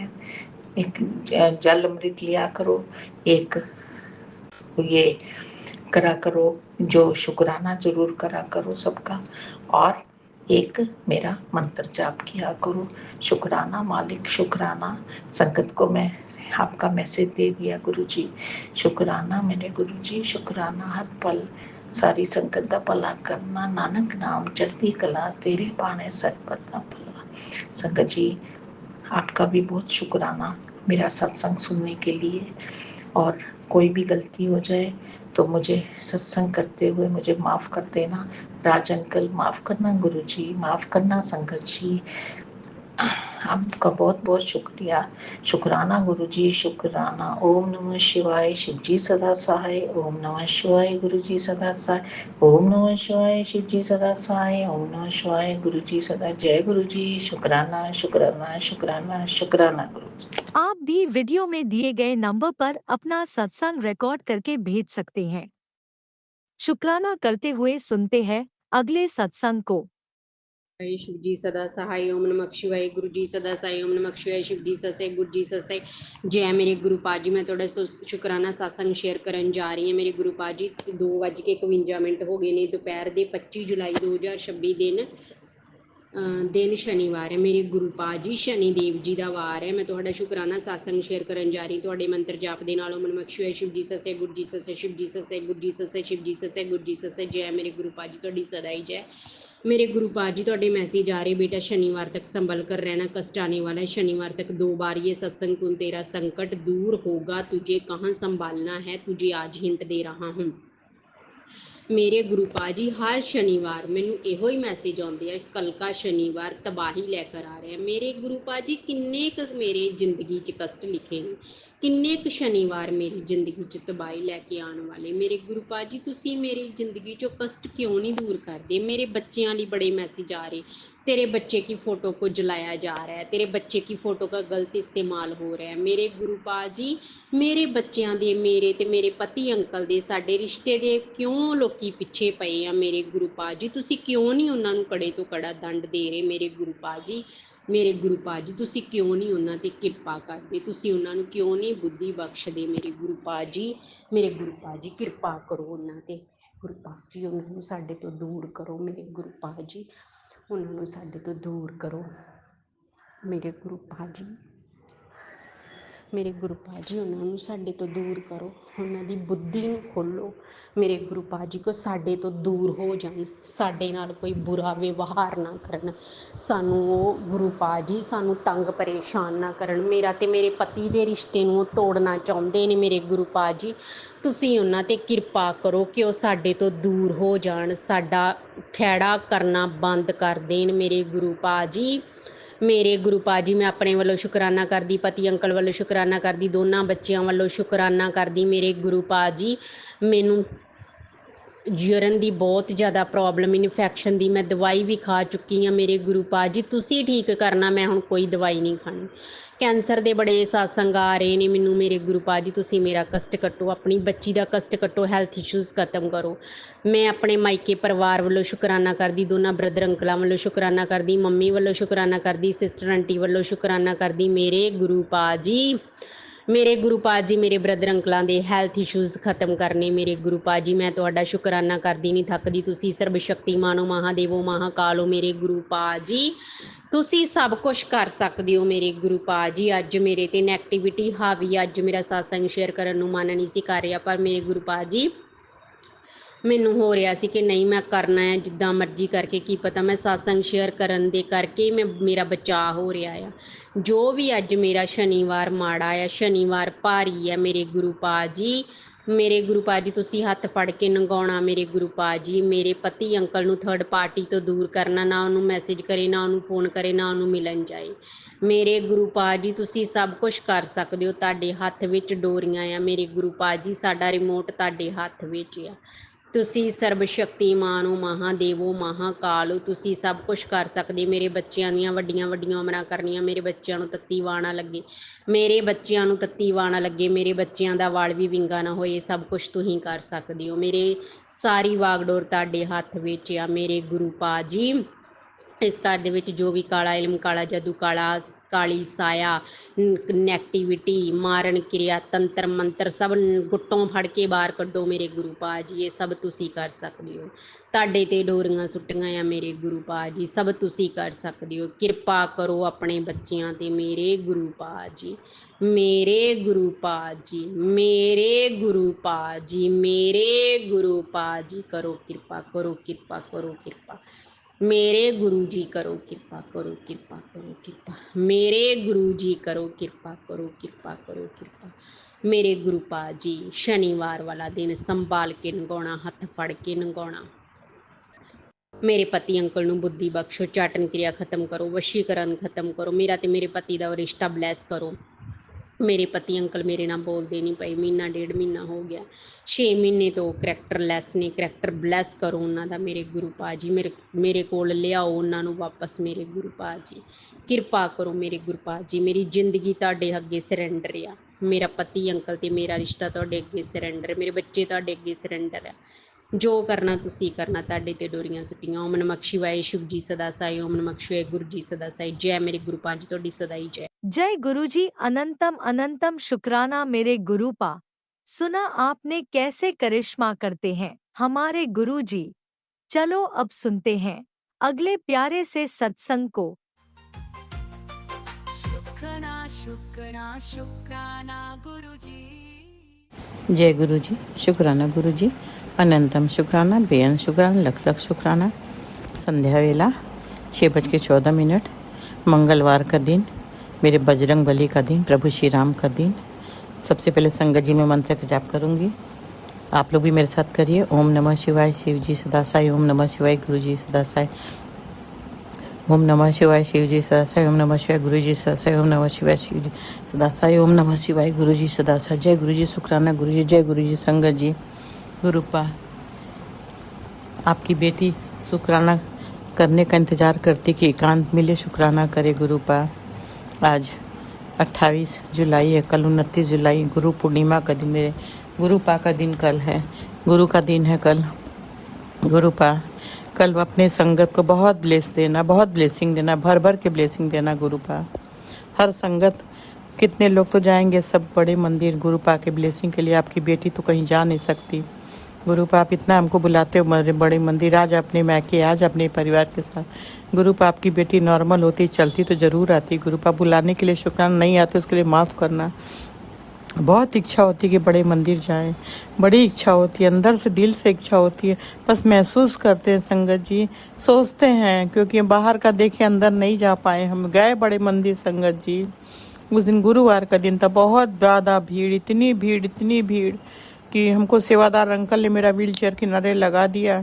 एक जल अमृत लिया करो, एक ये करा करो, जो शुक्राना जरूर करा करो सबका, और एक मेरा मंत्र जाप किया करो, शुक्राना मालिक शुक्राना। संगत को मैं आपका मैसेज दे दिया गुरु जी, शुक्राना मेरे गुरु जी, शुक्राना हर पल सारी संगत दा भला करना, नानक नाम चढ़ती कला तेरे बाणे सरबत दा भला। संगत जी, आपका भी बहुत शुक्राना मेरा सत्संग सुनने के लिए, और कोई भी गलती हो जाए तो मुझे सत्संग करते हुए मुझे माफ़ कर देना। राज अंकल माफ़ करना, गुरु जी माफ़ करना, संगत जी आपका बहुत बहुत शुक्रिया, शुक्राना गुरु जी शुक्राना। ओम नमः शिवाय, शिव जी सदा सहाय। ओम नमः शिवाय, गुरु जी सदा सहाय। ओम नमः शिवाय, शिव जी सदा सहाय। ओम नमः शिवाय, गुरु जी सदा। जय गुरु जी, शुक्राना शुक्राना शुक्राना शुक्राना गुरु जी। आप भी वीडियो में दिए गए नंबर पर अपना सत्संग रिकॉर्ड करके भेज सकते हैं। शुक्राना करते हुए सुनते हैं अगले सत्संग को। जय शिव जी सदा सहाय। ओम नमः शिवाय, गुरु जी सदा सहाय। ओम नमः शिवाय, शिव जी सदा सहाय, गुरु जी सदा सहाय। जय मेरे गुरु पाद जी, मैं थोड़ा शुक्राना सत्संग शेयर करन जा रही ਹਾਂ। ਮੇਰੇ ਗੁਰੂ ਪਾਦ ਜੀ 2:51 ਹੋ ਗਏ ਨੇ ਦੁਪਹਿਰ ਦੇ। 25 ਜੁਲਾਈ 2026 ਦਿਨ ਸ਼ਨੀਵਾਰ ਹੈ। ਮੇਰੇ ਗੁਰੂ ਪਾਦ ਜੀ ਸ਼ਨੀ ਦੇਵ ਜੀ ਦਾ ਵਾਰ ਹੈ। ਮੈਂ ਤੁਹਾਡਾ ਸ਼ੁਕਰਾਨਾ ਸਤਸੰਗ ਸ਼ੇਅਰ ਕਰਨ ਜਾ ਰਹੀ ਤੁਹਾਡੇ ਮੰਤਰ ਜਾਪ ਦੇ ਨਾਲ। ਓਮ ਨਮः शिवाय, शिव जी सदा सहाय, गुरु जी सदा सहाय, शिव जी सदा सहाय, गुरु जी सदा सहाय, शिव जी सदा सहाय, गुरु जी सदा सहाय। जय मेरे गुरु पाद जी, ਤੁਹਾਡੀ ਸਦਾ ਹੀ ਜੈ। मेरे गुरु पाद जी ਤੁਹਾਡੇ मैसेज आ रहे, बेटा शनिवार तक संभल कर रहना, कष्ट आने वाला है। शनिवार तक 2 बार ये सत्संग सुन, तेरा संकट दूर होगा, तुझे कहाँ संभालना है, तुझे आज हिंट दे रहा हूँ। ਮੇਰੇ ਗੁਰੂ ਪਾਦ ਜੀ ਹਰ ਸ਼ਨੀਵਾਰ ਮੈਨੂੰ ਇਹੋ ਹੀ ਮੈਸੇਜ ਆਉਂਦੇ ਆ, ਕਲਕਾ ਸ਼ਨੀਵਾਰ ਤਬਾਹੀ ਲੈ ਕਰ ਆ ਰਿਹਾ। ਮੇਰੇ ਗੁਰੂ ਪਾਦ ਜੀ ਕਿੰਨੇ ਕੁ ਮੇਰੇ ਜ਼ਿੰਦਗੀ 'ਚ ਕਸ਼ਟ ਲਿਖੇ ਨੇ, ਕਿੰਨੇ ਕੁ ਸ਼ਨੀਵਾਰ ਮੇਰੀ ਜ਼ਿੰਦਗੀ 'ਚ ਤਬਾਹੀ ਲੈ ਕੇ ਆਉਣ ਵਾਲੇ। ਮੇਰੇ ਗੁਰੂ ਪਾਦ ਜੀ ਤੁਸੀਂ ਮੇਰੀ ਜ਼ਿੰਦਗੀ 'ਚੋਂ ਕਸ਼ਟ ਕਿਉਂ ਨਹੀਂ ਦੂਰ ਕਰਦੇ। ਮੇਰੇ ਬੱਚਿਆਂ ਲਈ ਬੜੇ ਮੈਸੇਜ ਆ ਰਹੇ, तेरे बच्चे की फ़ोटो को जलाया जा रहा है, तेरे बच्चे की फ़ोटो का गलत इस्तेमाल हो रहा है। मेरे गुरु पाद जी मेरे बच्चों के, मेरे ते मेरे पति अंकल दे, साडे रिश्ते दे क्यों लोकी पिछे पए आ। मेरे गुरु पाद जी तुसी क्यों नहीं उन्होंने कड़े तो कड़ा दंड दे रहे। मेरे गुरु पाद जी, मेरे गुरु पाद जी तुसी क्यों नहीं उन्होंने ते किरपा करते, तुसी उन्होंने क्यों नहीं बुद्धि बख्शदे। मेरे गुरु पाद जी, मेरे गुरु पाद जी किरपा करो उन्होंने ते। गुरु पाद जी उन्होंने साडे तो दूर करो। मेरे गुरु पाद जी उन्होंने साडे तो दूर करो। मेरे गुरु पाद जी, मेरे गुरु पाद जी उन्होंने साडे तो दूर करो, उन्होंने बुद्धि नूं खोलो। मेरे गुरु पाद जी को साडे तो दूर हो जाए, साडे नाल कोई बुरा व्यवहार ना करन, सानू वो गुरु पाद जी सानू तंग परेशान ना करन। मेरा ते मेरे पति दे रिश्ते नूं तोड़ना चाहुंदे ने। मेरे गुरु पाद जी तुसीं उन्हां ते किरपा करो कि वो साडे तो दूर हो जाण, साडा खैड़ा करना बंद कर देन। मेरे गुरु पाद जी, मेरे गुरु पाद जी मैं अपने वालों शुकराना करदी, पति अंकल वालों शुकराना करदी, दोनों बच्चों वालों शुकराना करदी। मेरे गुरु पाद जी मैनू यूरन की बहुत ज़्यादा प्रॉब्लम, इन्फैक्शन की, मैं दवाई भी खा चुकी हाँ। मेरे गुरु पाद जी तुसी ठीक करना, मैं हुण कोई दवाई नहीं खानी। कैंसर के बड़े सत्संग आ रहे ने मैनू। मेरे गुरु पाद जी तुसी मेरा कष्ट कट्टो, अपनी बच्ची का कष्ट कट्टो, हैल्थ इशूज़ खत्म करो। मैं अपने मायके परिवार वालों शुकराना करदी, दोनों ब्रदर अंकलों वालों शुकराना करदी, मम्मी वालों शुकराना करदी, सिस्टर आंटी वालों शुकराना करदी। मेरे गुरु पाद जी, मेरे गुरु पाद जी मेरे ब्रदर अंकलों के हैल्थ इशूज़ खत्म करने। मेरे गुरु पाद जी मैं तुहाडा शुकराना करदी नहीं थकदी। तुसी सर्व शक्तिमानो महादेवो महाकालो। मेरे गुरु पाद जी तुसी सब कुछ कर सकते हो। मेरे गुरु पाद जी अज मेरे ते नैगेटिविटी हावी, अज मेरा सत्संग शेयर करन नूं मन नहीं सी कर रहा, पर मेरे गुरु पाद जी मैनू हो रहा सी कि नहीं मैं करना है जिद्दां मर्जी करके, की पता मैं सत्संग शेयर करन दे करके मैं मेरा बचाव हो रहा है। जो भी अज मेरा शनिवार माड़ा है, शनिवार भारी है। मेरे गुरु पाद जी, मेरे गुरु पाद जी तुसी हत्थ फड़ के नंगाउणा। मेरे गुरु पाद जी मेरे पति अंकल नूं थर्ड पार्टी तो दूर करना, ना उन्होंने मैसेज करे, ना उन्होंने फोन करे, ना उन्होंने मिलन जाए। मेरे गुरु पाद जी तुसी सब कुछ कर सकते हो, तुहाडे हत्थ विच डोरियां आ। मेरे गुरु पाद जी साडा रिमोट तुहाडे हत्थ विच आ। ਤੁਸੀਂ ਸਰਬ ਸ਼ਕਤੀਮਾਨ ਹੋ, ਮਹਾਦੇਵ ਹੋ, ਮਹਾਕਾਲ ਹੋ, ਤੁਸੀਂ ਸਭ ਕੁਝ ਕਰ ਸਕਦੇ। ਮੇਰੇ ਬੱਚਿਆਂ ਦੀਆਂ ਵੱਡੀਆਂ ਵੱਡੀਆਂ ਉਮਰਾਂ ਕਰਨੀਆਂ, ਮੇਰੇ ਬੱਚਿਆਂ ਨੂੰ ਤੱਤੀ ਵਾਣਾ ਲੱਗੇ, ਮੇਰੇ ਬੱਚਿਆਂ ਨੂੰ ਤੱਤੀ ਵਾਣਾ ਲੱਗੇ, ਮੇਰੇ ਬੱਚਿਆਂ ਦਾ ਵਾਲ ਵੀ ਵਿੰਗਾ ਨਾ ਹੋਏ, ਸਭ ਕੁਝ ਤੁਸੀਂ ਕਰ ਸਕਦੇ ਹੋ। ਮੇਰੇ ਸਾਰੀ ਵਾਗਡੋਰ ਤੁਹਾਡੇ ਹੱਥ ਵਿੱਚ ਆ ਮੇਰੇ ਗੁਰੂ ਪਾ ਜੀ। ਇਸ ਘਰ ਦੇ ਵਿੱਚ ਜੋ ਵੀ ਕਾਲਾ ਇਲਮ, ਕਾਲਾ ਜਾਦੂ, ਕਾਲੀ ਸਾਇਆ, ਨੈਗੇਟਿਵਿਟੀ, ਮਾਰਨ ਕਿਰਿਆ, ਤੰਤਰ ਮੰਤਰ ਸਭ ਗੁੱਟੋਂ ਫੜ ਕੇ ਬਾਹਰ ਕੱਢੋ ਮੇਰੇ ਗੁਰੂ ਪਾ ਜੀ। ਇਹ ਸਭ ਤੁਸੀਂ ਕਰ ਸਕਦੇ ਹੋ। ਤੁਹਾਡੇ ਤੇ ਡੋਰੀਆਂ ਸੁੱਟੀਆਂ ਆ ਮੇਰੇ ਗੁਰੂ ਪਾ ਜੀ, ਸਭ ਤੁਸੀਂ ਕਰ ਸਕਦੇ ਹੋ। ਕਿਰਪਾ ਕਰੋ ਆਪਣੇ ਬੱਚਿਆਂ ਤੇ ਮੇਰੇ ਗੁਰੂ ਪਾ ਜੀ, ਮੇਰੇ ਗੁਰੂ ਪਾ ਜੀ, ਮੇਰੇ ਗੁਰੂ ਪਾ ਜੀ, ਮੇਰੇ ਗੁਰੂ ਪਾ ਜੀ। ਕਰੋ ਕਿਰਪਾ, ਕਰੋ ਕਿਰਪਾ, ਕਰੋ ਕਿਰਪਾ ਮੇਰੇ ਗੁਰੂ ਜੀ, ਕਰੋ ਕਿਰਪਾ, ਕਰੋ ਕਿਰਪਾ, ਕਰੋ ਕਿਰਪਾ ਮੇਰੇ ਗੁਰੂ ਜੀ, ਕਰੋ ਕਿਰਪਾ, ਕਰੋ ਕਿਰਪਾ, ਕਰੋ ਕਿਰਪਾ ਮੇਰੇ ਗੁਰੂ ਪਾ ਜੀ। ਸ਼ਨੀਵਾਰ ਵਾਲਾ ਦਿਨ ਸੰਭਾਲ ਕੇ ਲੰਘਾਉਣਾ, ਹੱਥ ਫੜ ਕੇ ਲੰਘਾਉਣਾ। ਮੇਰੇ ਪਤੀ ਅੰਕਲ ਨੂੰ ਬੁੱਧੀ ਬਖਸ਼ੋ, ਚਾਟਨ ਕਿਰਿਆ ਖਤਮ ਕਰੋ, ਵਸ਼ੀਕਰਨ ਖਤਮ ਕਰੋ, ਮੇਰਾ ਤੇ ਮੇਰੇ ਪਤੀ ਦਾ ਰਿਸ਼ਤਾ ਬਲੈਸ ਕਰੋ। ਮੇਰੇ ਪਤੀ ਅੰਕਲ ਮੇਰੇ ਨਾਲ ਬੋਲਦੇ ਨਹੀਂ ਪਏ, ਮਹੀਨਾ ਡੇਢ ਮਹੀਨਾ ਹੋ ਗਿਆ, 6 ਮਹੀਨੇ ਤੋਂ ਕਰੈਕਟਰ ਲੈਸ ਨੇ। ਕਰੈਕਟਰ ਬਲੈਸ ਕਰੋ ਉਹਨਾਂ ਦਾ ਮੇਰੇ ਗੁਰੂ ਪਾ ਜੀ। ਮੇਰੇ ਕੋਲ ਲਿਆਓ ਉਹਨਾਂ ਨੂੰ ਵਾਪਸ ਮੇਰੇ ਗੁਰੂ ਪਾ ਜੀ। ਕਿਰਪਾ ਕਰੋ ਮੇਰੇ ਗੁਰੂ ਪਾ ਜੀ। ਮੇਰੀ ਜ਼ਿੰਦਗੀ ਤੁਹਾਡੇ ਅੱਗੇ ਸਰੈਂਡਰ ਆ। ਮੇਰਾ ਪਤੀ ਅੰਕਲ ਤੇ ਮੇਰਾ ਰਿਸ਼ਤਾ ਤੁਹਾਡੇ ਅੱਗੇ ਸਰੈਂਡਰ, ਮੇਰੇ ਬੱਚੇ ਤੁਹਾਡੇ ਅੱਗੇ ਸਰੈਂਡਰ ਆ। ਜੋ ਕਰਨਾ ਤੁਸੀਂ ਕਰਨਾ, ਤੁਹਾਡੇ ਤੇ ਡੋਰੀਆਂ ਸੁੱਟੀਆਂ। ਓਮ ਨਮਕ ਸ਼ਿਵਾਏ, शिव जी सदा साई। ओम नमक शिवाय, गुरु जी सदा साई। जय मेरे गुरु पा जी, ਤੁਹਾਡੀ सदा ही जय। जय गुरुजी, अनंतम अनंतम शुक्राना मेरे गुरुपा। सुना आपने कैसे करिश्मा करते हैं हमारे गुरुजी। चलो अब सुनते हैं अगले प्यारे से सत्संग को। शुक्राना शुक्राना शुक्राना गुरुजी। जय गुरु जी, शुक्राना गुरु जी, अनंतम शुक्राना, बेअंत शुक्राना, लख लख शुक्राना। संध्या वेला 6:14, मंगलवार का दिन, मेरे बजरंग बली का दिन, प्रभु श्री राम का दिन। सबसे पहले संगत जी में मंत्र का जाप करूंगी, आप लोग भी मेरे साथ करिए। ओम नमः शिवाय, शिव जी सदा साई। ओम नमः शिवाय, गुरु जी सदा साई। ओम नमः शिवाय, शिव जी सदा साई। ओम नमः शिवाय, गुरु जी सदा साई। ओम नमः शिवाय, शिव जी सदा साई। ओम नमः शिवाय, गुरु जी सदा साई। जय गुरु जी, शुक्राना गुरु जी। जय गुरु जी, संगत जी। गुरुपा, आपकी बेटी शुक्राना करने का इंतज़ार करती कि एकांत मिले, शुक्राना करे गुरुपा। आज 28 जुलाई है, कल 29 जुलाई गुरु पूर्णिमा का दिन, मेरे गुरुपा का दिन कल है, गुरु का दिन है कल। गुरुपा, कल अपने संगत को बहुत ब्लेस देना, बहुत ब्लेसिंग देना, भर भर के ब्लेसिंग देना गुरुपा। हर संगत, कितने लोग तो जाएंगे सब बड़े मंदिर गुरुपा के ब्लेसिंग के लिए। आपकी बेटी तो कहीं जा नहीं सकती गुरुपा, आप इतना हमको बुलाते हो बड़े मंदिर, आज अपने मैके, आज अपने परिवार के साथ। गुरुपा, आपकी बेटी नॉर्मल होती, चलती तो ज़रूर आती गुरुपा, बुलाने के लिए शुक्राना, नहीं आते उसके लिए माफ़ करना। बहुत इच्छा होती है कि बड़े मंदिर जाएं, बड़ी इच्छा होती है, अंदर से दिल से इच्छा होती है, बस महसूस करते हैं संगत जी, सोचते हैं, क्योंकि बाहर का देखे अंदर नहीं जा पाए। हम गए बड़े मंदिर संगत जी, उस दिन गुरुवार का दिन था, बहुत ज़्यादा भीड़, इतनी भीड़ कि हमको सेवादार अंकल ने मेरा व्हील चेयर किनारे लगा दिया,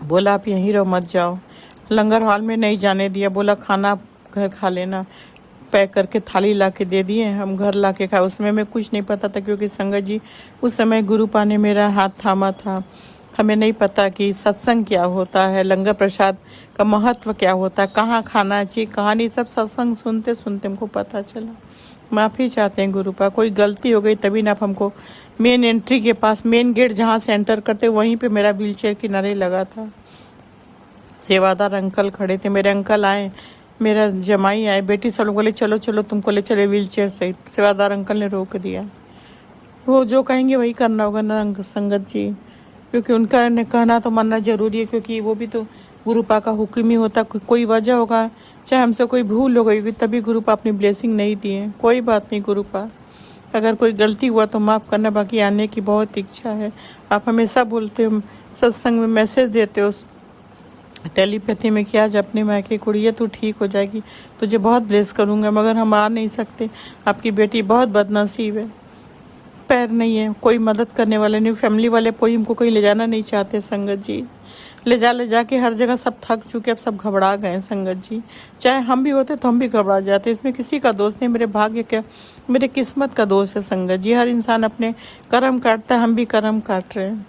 बोला आप यहीं रहो मत जाओ, लंगर हॉल में नहीं जाने दिया, बोला खाना घर खा लेना, पैक करके थाली ला के दे दिए, हम घर ला के खाए। उसमें मैं कुछ नहीं पता था, क्योंकि संगत जी उस समय गुरुपा ने मेरा हाथ थामा था, हमें नहीं पता कि सत्संग क्या होता है, लंगर प्रसाद का महत्व क्या होता है, कहाँ खाना चाहिए कहाँ नहीं, सब सत्संग सुनते सुनते हमको पता चला। माफ़ी चाहते हैं गुरुपा, कोई गलती हो गई तभी ना आप हमको, मेन एंट्री के पास, मेन गेट जहाँ से एंटर करते वहीं पे मेरा व्हील चेयर किनारे लगा था। सेवादार अंकल खड़े थे, मेरे अंकल आए, मेरा जमाई आए, बेटी सब लोग बोले चलो चलो तुमको ले चले व्हील चेयर सहित। सेवादार अंकल ने रोक दिया, वो जो कहेंगे वही करना होगा ना संगत जी, क्योंकि उनका कहना तो मानना जरूरी है, क्योंकि वो भी तो गुरुपा का हुक्म ही होता। कोई वजह होगा, चाहे हमसे कोई भूल हो गई तभी गुरुपा अपनी ब्लेसिंग नहीं दिए। कोई बात नहीं गुरुपा, अगर कोई गलती हुआ तो माफ़ करना, बाकी आने की बहुत इच्छा है। आप हमेशा बोलते हो, सत्संग में मैसेज देते हो टेलीपैथी में कि आज अपने मायके कुड़िए तू ठीक हो जाएगी, तुझे बहुत ब्लेस करूँगा, मगर हम आ नहीं सकते। आपकी बेटी बहुत बदनसीब है, पैर नहीं है, कोई मदद करने वाले नहीं, फैमिली वाले कोई हमको कहीं ले जाना नहीं चाहते संगत जी। ले जा के हर जगह सब थक चुके, अब सब घबरा गए संगत जी। चाहे हम भी होते तो हम भी घबरा जाते, इसमें किसी का दोष नहीं, मेरे भाग्य का, मेरे किस्मत का दोष है संगत जी। हर इंसान अपने कर्म काटता है, हम भी कर्म काट रहे हैं।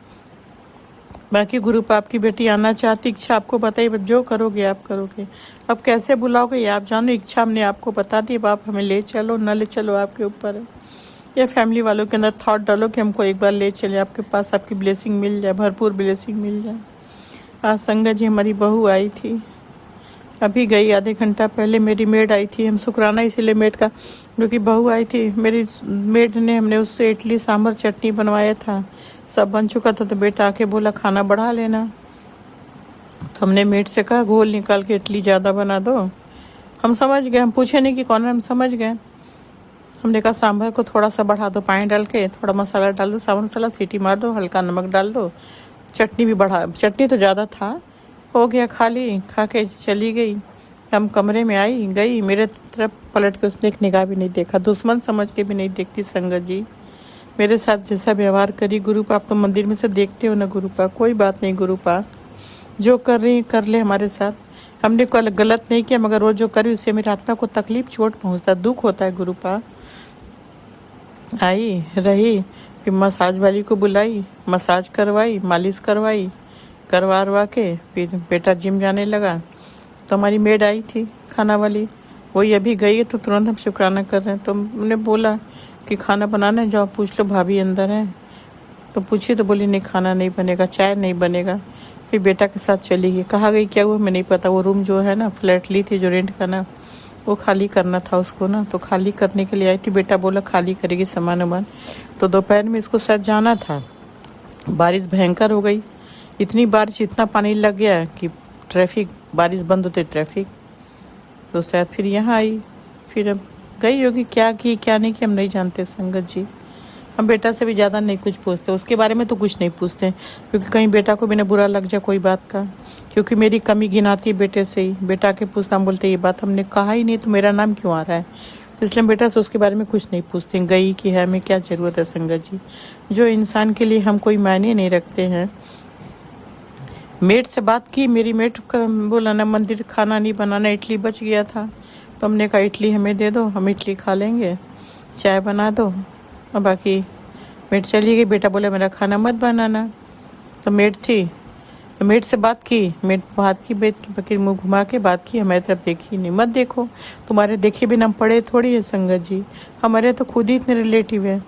बाकी गुरु पाप की बेटी आना चाहती, इच्छा आपको बताई, जो करोगे आप करोगे। अब कैसे बुलाओगे ये आप जानो, इच्छा हमने आपको बता दी। अब आप हमें ले चलो न ले चलो आपके ऊपर है। या फैमिली वालों के अंदर थॉट डालो कि हमको एक बार ले चले आपके पास, आपकी ब्लेसिंग मिल जाए, भरपूर ब्लेसिंग मिल जाए। आज संगत जी हमारी बहू आई थी, अभी गई आधे घंटा पहले। मेरी मेड आई थी, हम शुक्राना इसीलिए मेड का, क्योंकि बहू आई थी मेरी मेड ने, हमने उससे इडली सांभर चटनी बनवाया था, सब बन चुका था। तो बेटा आके बोला खाना बढ़ा लेना, तो हमने मेड से कहा घोल निकाल के इडली ज़्यादा बना दो। हम समझ गए, हम पूछे नहीं कि कौन है, हम समझ गए। हमने कहा सांभर को थोड़ा सा बढ़ा दो, पानी डाल के थोड़ा मसाला डाल दो, सांभर मसाला, सीटी मार दो, हल्का नमक डाल दो, चटनी भी बढ़ा, चटनी तो ज़्यादा था। हो गया, खा ली, खा के चली गई। हम कमरे में आई, गई, मेरे तरफ पलट के उसने एक निगाह भी नहीं देखा, दुश्मन समझ के भी नहीं देखती। संगत जी मेरे साथ जैसा व्यवहार करी गुरुपा, आप तो मंदिर में से देखते हो ना गुरुपा, कोई बात नहीं गुरुपा, जो कर रही कर ले हमारे साथ। हमने कोई गलत नहीं किया, मगर वो जो करी उससे मेरी आत्मा को तकलीफ, चोट पहुंचता, दुख होता है गुरुपा। आई रही, फिर मसाज वाली को बुलाई, मसाज करवाई, मालिश करवाई, करवा के फिर बेटा जिम जाने लगा। तो हमारी मेड आई थी खाना वाली, वही अभी गई है, तो तुरंत हम शुक्राना कर रहे हैं। तो हमने बोला कि खाना बनाना है, जाओ पूछ लो भाभी अंदर है। तो पूछी तो बोली नहीं खाना नहीं बनेगा, चाय नहीं बनेगा। फिर बेटा के साथ चली गई। कहाँ गई क्या हुआ हमें नहीं पता। वो रूम जो है ना, फ्लैट ली थी जो रेंट का ना, वो खाली करना था उसको ना, तो खाली करने के लिए आई थी। बेटा बोला खाली करेगी सामान वामान। तो दोपहर में इसको शायद जाना था, बारिश भयंकर हो गई, इतनी बारिश, इतना पानी लग गया कि ट्रैफिक, बारिश बंद होते ट्रैफिक, तो शायद फिर यहाँ आई। फिर अब गई होगी, क्या की क्या नहीं की हम नहीं जानते संगत जी। हम बेटा से भी ज़्यादा नहीं कुछ पूछते, उसके बारे में तो कुछ नहीं पूछते, क्योंकि कहीं बेटा को भी ना बुरा लग जाए कोई बात का, क्योंकि मेरी कमी गिनाती बेटे से ही। बेटा के पूछता, हम बोलते ये बात हमने कहा ही नहीं तो मेरा नाम क्यों आ रहा है, तो इसलिए बेटा से उसके बारे में कुछ नहीं पूछते। गई कि है, हमें क्या ज़रूरत है संगत जी। जो इंसान के लिए हम कोई मायने नहीं रखते हैं। मेड से बात की, मेरी मेड का बोला ना मंदिर खाना नहीं बनाना, इडली बच गया था, तो हमने कहा इडली हमें दे दो, हम इडली खा लेंगे, चाय बना दो। और बाकी मेड चली गई। बेटा बोला मेरा खाना मत बनाना। तो मेड थी, तो मेड से बात की, मेड बात की, बाकी मुँह घुमा के बात की, हमारी तरफ देखी नहीं। मत देखो, तुम्हारे देखे बिना हम पढ़े थोड़ी है संगत जी। हमारे तो खुद ही इतने रिलेटिव है,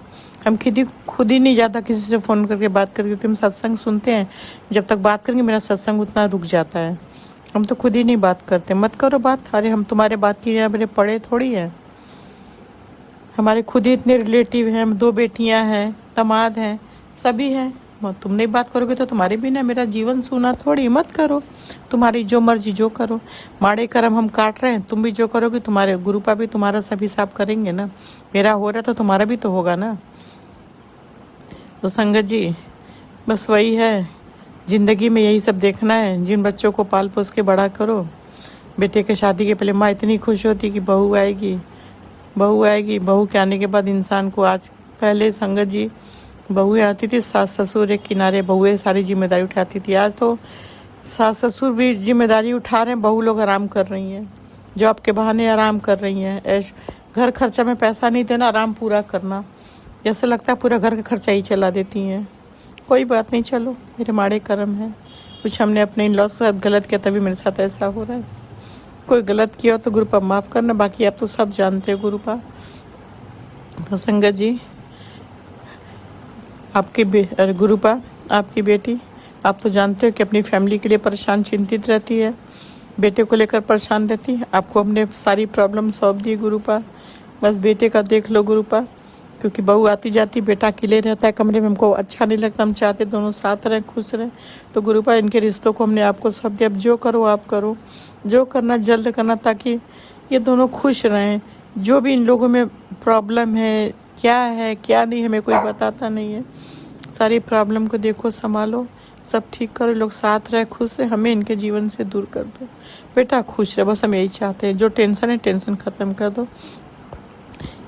हम खुद ही नहीं ज़्यादा किसी से फ़ोन करके बात करके, क्योंकि हम सत्संग सुनते हैं। जब तक बात करेंगे मेरा सत्संग उतना रुक जाता है, हम तो खुद ही नहीं बात करते। मत करो बात, अरे हम तुम्हारे बात की मेरे पढ़े थोड़ी है। हमारे खुद ही इतने रिलेटिव हैं, 2 बेटियां हैं, दामाद हैं, सभी हैं। तुम नहीं बात करोगे तो तुम्हारे बिना मेरा जीवन सूना थोड़ी। मत करो, तुम्हारी जो मर्जी जो करो, माड़े कर्म हम काट रहे हैं, तुम भी जो करोगे तुम्हारे गुरुपा भी तुम्हारा सभी साफ करेंगे ना। मेरा हो रहा तो तुम्हारा भी तो होगा ना। तो संगत जी बस वही है, ज़िंदगी में यही सब देखना है। जिन बच्चों को पाल पोस के बड़ा करो। बेटे के शादी के पहले माँ इतनी खुश होती कि बहू आएगी, बहू आएगी। बहू के आने के बाद इंसान को, आज पहले संगत जी बहुएं आती थी, सास ससुर एक किनारे, बहुएं सारी जिम्मेदारी उठाती थी। आज तो सास ससुर भी जिम्मेदारी उठा रहे हैं, बहू लोग आराम कर रही हैं, जॉब के बहाने आराम कर रही हैं। ऐश घर खर्चा में पैसा नहीं देना, आराम पूरा करना, जैसे लगता है पूरा घर का खर्चा ही चला देती हैं। कोई बात नहीं, चलो मेरे माड़े कर्म है, कुछ हमने अपने इन लॉस के साथ गलत किया तभी मेरे साथ ऐसा हो रहा है। कोई गलत किया हो तो गुरुपा माफ़ करना, बाकी आप तो सब जानते हो गुरुपा। तो संगत जी आपकी गुरुपा, आपकी बेटी, आप तो जानते हो कि अपनी फैमिली के लिए परेशान चिंतित रहती है, बेटे को लेकर परेशान रहती है। आपको हमने सारी प्रॉब्लम सौंप दी गुरुपा, बस बेटे का देख लो गुरुपा, क्योंकि बहू आती जाती, बेटा अकेले रहता है कमरे में, हमको अच्छा नहीं लगता, हम चाहते दोनों साथ रहें, खुश रहें। तो गुरुपा इनके रिश्तों को हमने आपको सौंप दिया। अब जो करो आप करो, जो करना जल्द करना, ताकि ये दोनों खुश रहें। जो भी इन लोगों में प्रॉब्लम है क्या नहीं, हमें कोई बताता नहीं है। सारी प्रॉब्लम को देखो, संभालो, सब ठीक करो, लोग साथ रहे, खुश है, हमें इनके जीवन से दूर कर दो। बेटा खुश रहे, बस हम यही चाहते हैं। जो टेंशन है टेंशन ख़त्म कर दो,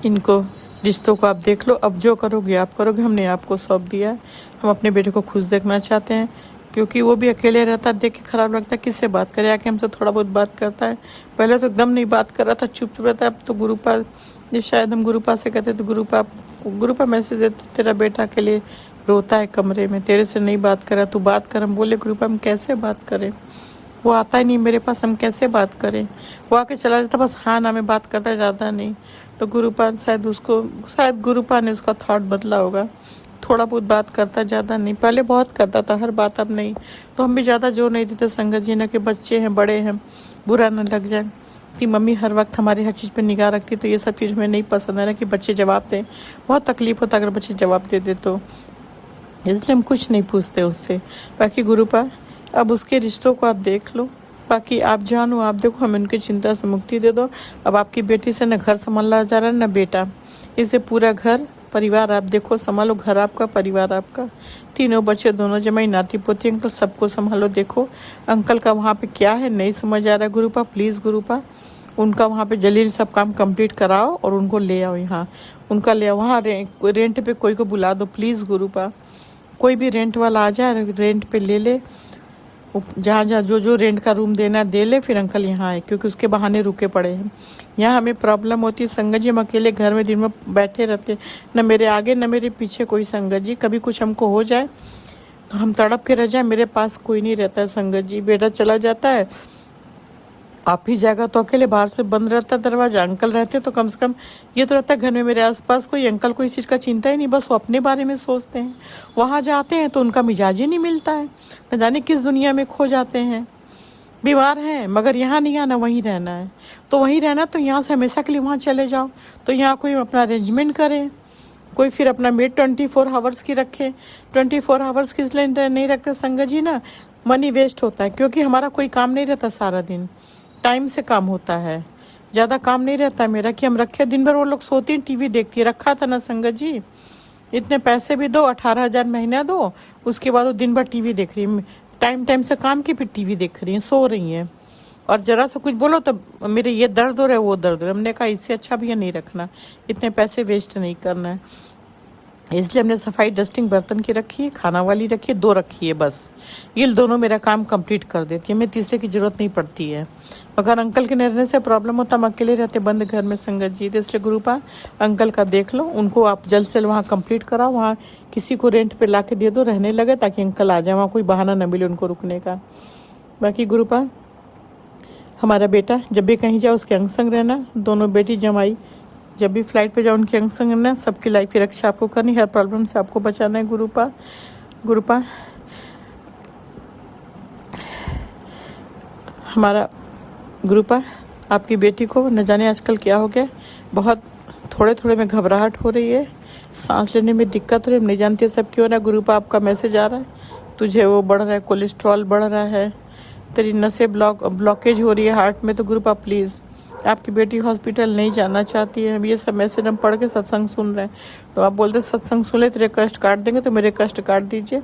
इनको रिश्तों को आप देख लो। अब जो करोगे आप करोगे, हमने आपको सौंप दिया है। हम अपने बेटे को खुश देखना चाहते हैं, क्योंकि वो भी अकेले रहता है, देख के खराब लगता है। किससे बात करे, आके हमसे थोड़ा बहुत बात करता है। पहले तो एकदम नहीं बात कर रहा था, चुप रहता है। अब तो गुरुपा, जो शायद हम गुरुपा से कहते तो गुरुपा मैसेज देते तेरा बेटा के लिए रोता है कमरे में, तेरे से नहीं बात करा, तू बात कर। हम बोले गुरुपा हम कैसे बात करें, वो आता ही नहीं मेरे पास, हम कैसे बात करें। वो आके चला जाता, बस हाँ ना में बात करता, ज़्यादा नहीं। तो गुरुपा शायद गुरुपा ने उसका थॉट बदला होगा, थोड़ा बहुत बात करता, ज़्यादा नहीं। पहले बहुत करता था हर बात, अब नहीं। तो हम भी ज़्यादा जोर नहीं देते संगत जी ना, कि बच्चे हैं, बड़े हैं, बुरा न लग जाए कि मम्मी हर वक्त हमारी हर चीज़ पे निगाह रखती। तो ये सब चीज़ हमें नहीं पसंद है ना, कि बच्चे जवाब दें। बहुत तकलीफ होता अगर बच्चे जवाब दे दे तो, इसलिए हम कुछ नहीं पूछते उससे। बाकी गुरुपा अब उसके रिश्तों को आप देख लो, बाकी आप जानो, आप देखो, हमें उनकी चिंता से मुक्ति दे दो। अब आपकी बेटी से न घर संभाला जा रहा है न बेटा, इसे पूरा घर परिवार आप देखो, संभालो। घर आपका, परिवार आपका, तीनों बच्चे, दोनों जमाई, नाती पोती, अंकल सबको संभालो। देखो अंकल का वहाँ पे क्या है नहीं समझ आ रहा है गुरुपा, प्लीज़ गुरुपा उनका वहाँ पे जल्दी सब काम कंप्लीट कराओ और उनको ले आओ यहाँ, उनका ले आओ वहाँ। रेंट पे कोई को बुला दो प्लीज़ गुरुपा, कोई भी रेंट वाला आ जाए, रेंट पे ले ले, जहाँ जहाँ जो रेंट का रूम देना दे ले, फिर अंकल यहाँ आए, क्योंकि उसके बहाने रुके पड़े हैं। यहाँ हमें प्रॉब्लम होती है संगत जी, हम अकेले घर में दिन में बैठे रहते, न मेरे आगे न मेरे पीछे कोई संगत जी। कभी कुछ हमको हो जाए तो हम तड़प के रह जाए, मेरे पास कोई नहीं रहता है संगत जी। बेटा चला जाता है, आप ही जाएगा तो अकेले, बाहर से बंद रहता दरवाजा। अंकल रहते तो कम से कम ये तो रहता है घर में मेरे आसपास कोई। अंकल को इस चीज़ का चिंता ही नहीं, बस वो अपने बारे में सोचते हैं। वहाँ जाते हैं तो उनका मिजाज ही नहीं मिलता है, न जाने किस दुनिया में खो जाते हैं। बीमार हैं मगर यहाँ नहीं आना, वहीं रहना है। तो वहीं रहना, तो यहाँ से हमेशा के लिए वहाँ चले जाओ। तो यहाँ कोई अपना अरेंजमेंट करे, कोई फिर अपना मेड 24 आवर्स की रखे। 24 आवर्स की इसलिए नहीं रखते संगत जी ना, मनी वेस्ट होता है, क्योंकि हमारा कोई काम नहीं रहता सारा दिन, टाइम से काम होता है, ज़्यादा काम नहीं रहता मेरा कि हम रखे दिन भर। वो लोग सोती हैं, टीवी देखती है, रखा था ना संगत जी। इतने पैसे भी दो, 18,000 महीना दो, उसके बाद वो दिन भर टीवी देख रही है, टाइम से काम की, फिर टीवी देख रही हैं, सो रही हैं। और ज़रा सा कुछ बोलो तो मेरे ये दर्द हो रहा है, वो दर्द हो रहा है। हमने कहा इससे अच्छा भी नहीं रखना, इतने पैसे वेस्ट नहीं करना है। इसलिए हमने सफाई डस्टिंग बर्तन की रखी है, खाना वाली रखी है, 2 रखी है बस। ये दोनों मेरा काम कंप्लीट कर देती है, हमें तीसरे की ज़रूरत नहीं पड़ती है। मगर अंकल के रहने से प्रॉब्लम होता, हम अकेले रहते बंद घर में संगत जी। तो इसलिए गुरुपा अंकल का देख लो, उनको आप जल्द से वहाँ कंप्लीट कराओ, वहाँ किसी को रेंट पे ला के दे दो, रहने लगे, ताकि अंकल आ जाए, वहाँ कोई बहाना न मिले उनको रुकने का। बाकी गुरुपा हमारा बेटा जब भी कहीं जाए उसके अंग संग रहना, दोनों बेटी जमाई जब भी फ्लाइट पे जाओ उनके अंग संग रहना, सबकी लाइफ की रक्षा आपको करनी, हर प्रॉब्लम से आपको बचाना है गुरुपा हमारा गुरुपा आपकी बेटी को न जाने आजकल क्या हो गया, बहुत थोड़े में घबराहट हो रही है, सांस लेने में दिक्कत हो रही है, नहीं जानती सब क्यों ना। गुरुपा आपका मैसेज आ रहा है, तुझे वो बढ़ रहा है, कोलेस्ट्रॉल बढ़ रहा है, तेरी नसें ब्लॉकेज हो रही है हार्ट में। तो गुरुपा प्लीज़, आपकी बेटी हॉस्पिटल नहीं जाना चाहती है। हम ये सब मैसेज हम पढ़ के सत्संग सुन रहे हैं, तो आप बोलते सत्संग सुन ले, तेरे कष्ट काट देंगे, तो मेरे कष्ट काट दीजिए।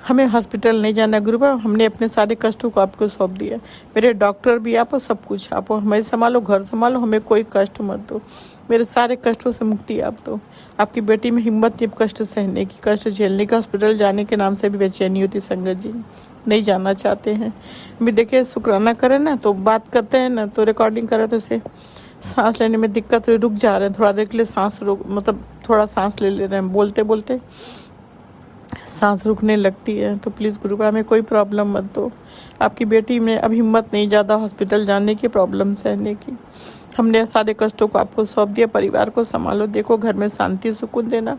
हमें हॉस्पिटल नहीं जाना गुरुपा, हमने अपने सारे कष्टों को आपको सौंप दिया। मेरे डॉक्टर भी आप, सब कुछ आप, हमें संभालो, घर संभालो, हमें कोई कष्ट मत दो, मेरे सारे कष्टों से मुक्ति आप दो। आपकी बेटी में हिम्मत नहीं कष्ट सहने की, कष्ट झेलने की। हॉस्पिटल जाने के नाम से भी बेचैनी होती संगत जी, नहीं जाना चाहते हैं। अभी देखिए शुक्राना करें ना, तो बात करते हैं ना, तो रिकॉर्डिंग करें तो इसे सांस लेने में दिक्कत, रुक जा रहे हैं थोड़ा देर के लिए, सांस रुक, मतलब थोड़ा सांस ले रहे हैं, बोलते बोलते सांस रुकने लगती है। तो प्लीज़ गुरुपा हमें कोई प्रॉब्लम मत दो। आपकी बेटी में अब हिम्मत नहीं ज़्यादा हॉस्पिटल जाने की, प्रॉब्लम सहने की। हमने सारे कष्टों को आपको सौंप दिया, परिवार को संभालो। देखो घर में शांति सुकून देना,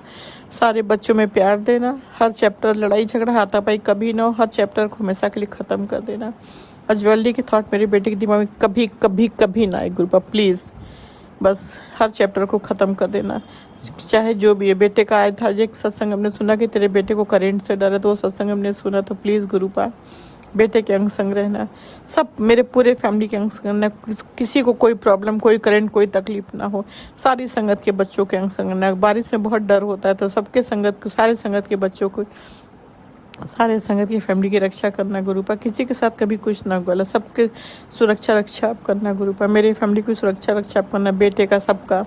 सारे बच्चों में प्यार देना, हर चैप्टर लड़ाई झगड़ा हाथापाई कभी ना हो, हर चैप्टर को हमेशा के लिए ख़त्म कर देना। और ज्वेलरी की थॉट मेरे बेटे के दिमाग में कभी कभी कभी ना आए गुरुपा, प्लीज़ बस हर चैप्टर को ख़त्म कर देना, चाहे जो भी है। बेटे का आया था एक सत्संग, हमने सुना कि तेरे बेटे को करंट से डर है, तो वो सत्संग हमने सुना। तो प्लीज़ गुरुपा बेटे के अंग संग रहना, सब मेरे पूरे फैमिली के अंग संग रहना, किसी को कोई प्रॉब्लम, कोई करंट, कोई तकलीफ ना हो। सारी संगत के बच्चों के अंग संग रहना, बारिश में बहुत डर होता है, तो सबके संगत, सारे संगत के बच्चों को, सारे संगत की फैमिली की रक्षा करना गुरुपा। किसी के साथ कभी कुछ ना गलत, सबके सुरक्षा रक्षा आप करना गुरुपा। मेरी फैमिली की सुरक्षा रक्षा आप करना, बेटे का सबका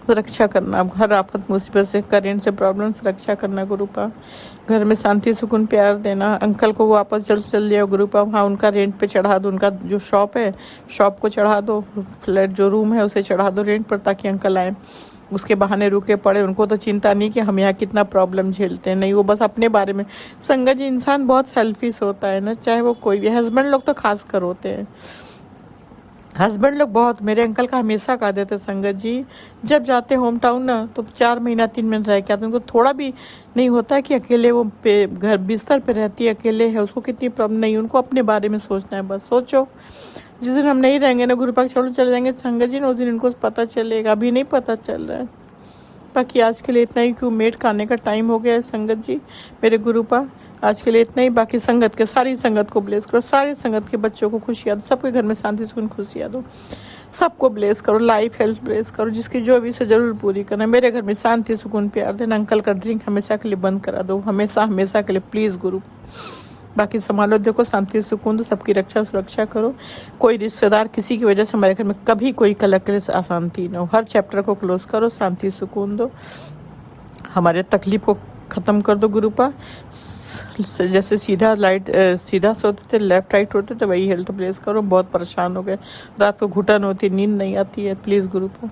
रक्षा करना, हर आफत मुसीबत से, करेंट से, प्रॉब्लम से रक्षा करना गुरुपा। घर में शांति सुकून प्यार देना। अंकल को वापस जल्द से जल्द ले आओ गुरुपा, वहाँ उनका रेंट पे चढ़ा दो, उनका जो शॉप है शॉप को चढ़ा दो, फ्लैट जो रूम है उसे चढ़ा दो रेंट पर, ताकि अंकल आए। उसके बहाने रुके पड़े, उनको तो चिंता नहीं कि हम यहाँ कितना प्रॉब्लम झेलते हैं, नहीं, वो बस अपने बारे में। संगत जी, इंसान बहुत सेल्फिश होता है ना, चाहे वो कोई भी, हस्बैंड लोग तो खास कर होते हैं। हस्बैंड लोग बहुत, मेरे अंकल का हमेशा कहा देते संगत जी, जब जाते होम टाउन ना तो 4 महीना 3 महीना रह के आते, उनको थोड़ा भी नहीं होता है कि अकेले वो घर बिस्तर पे रहती है, अकेले है, उसको कितनी प्रॉब्लम नहीं, उनको अपने बारे में सोचना है बस। सोचो जिस दिन हम नहीं रहेंगे ना, गुरु पाक छोड़ चले जाएंगे संगत जी ना, उस दिन इनको पता चलेगा, अभी नहीं पता चल रहा है। बाकी आज के लिए इतना ही, क्यों मेट खाने का टाइम हो गया है संगत जी, मेरे गुरु पाक आज के लिए इतना ही। बाकी संगत के, सारी संगत को ब्लेस करो, सारी संगत के बच्चों को खुशियाँ दो, सबके घर में शांति सुकून खुशियाँ दो, सबको ब्लेस करो, लाइफ हेल्थ ब्लेस करो, जिसकी जो भी से जरूर पूरी करना। मेरे घर में शांति सुकून प्यार देना। अंकल का ड्रिंक हमेशा के लिए बंद करा दो, हमेशा हमेशा के लिए प्लीज़ गुरु। बाकी संभालो, देखो शांति सुकून दो, सबकी रक्षा सुरक्षा करो। कोई रिश्तेदार किसी की वजह से हमारे घर में कभी कोई कलह क्लेश अशांति न हो। हर चैप्टर को क्लोज करो, शांति सुकून दो, हमारे तकलीफ को ख़त्म कर दो गुरु पा। जैसे सीधा सोते थे, लेफ्ट राइट होते थे, वही हेल्थ प्लेस करो। बहुत परेशान हो गए, रात को घुटन होती, नींद नहीं आती है, प्लीज़ गुरु पा।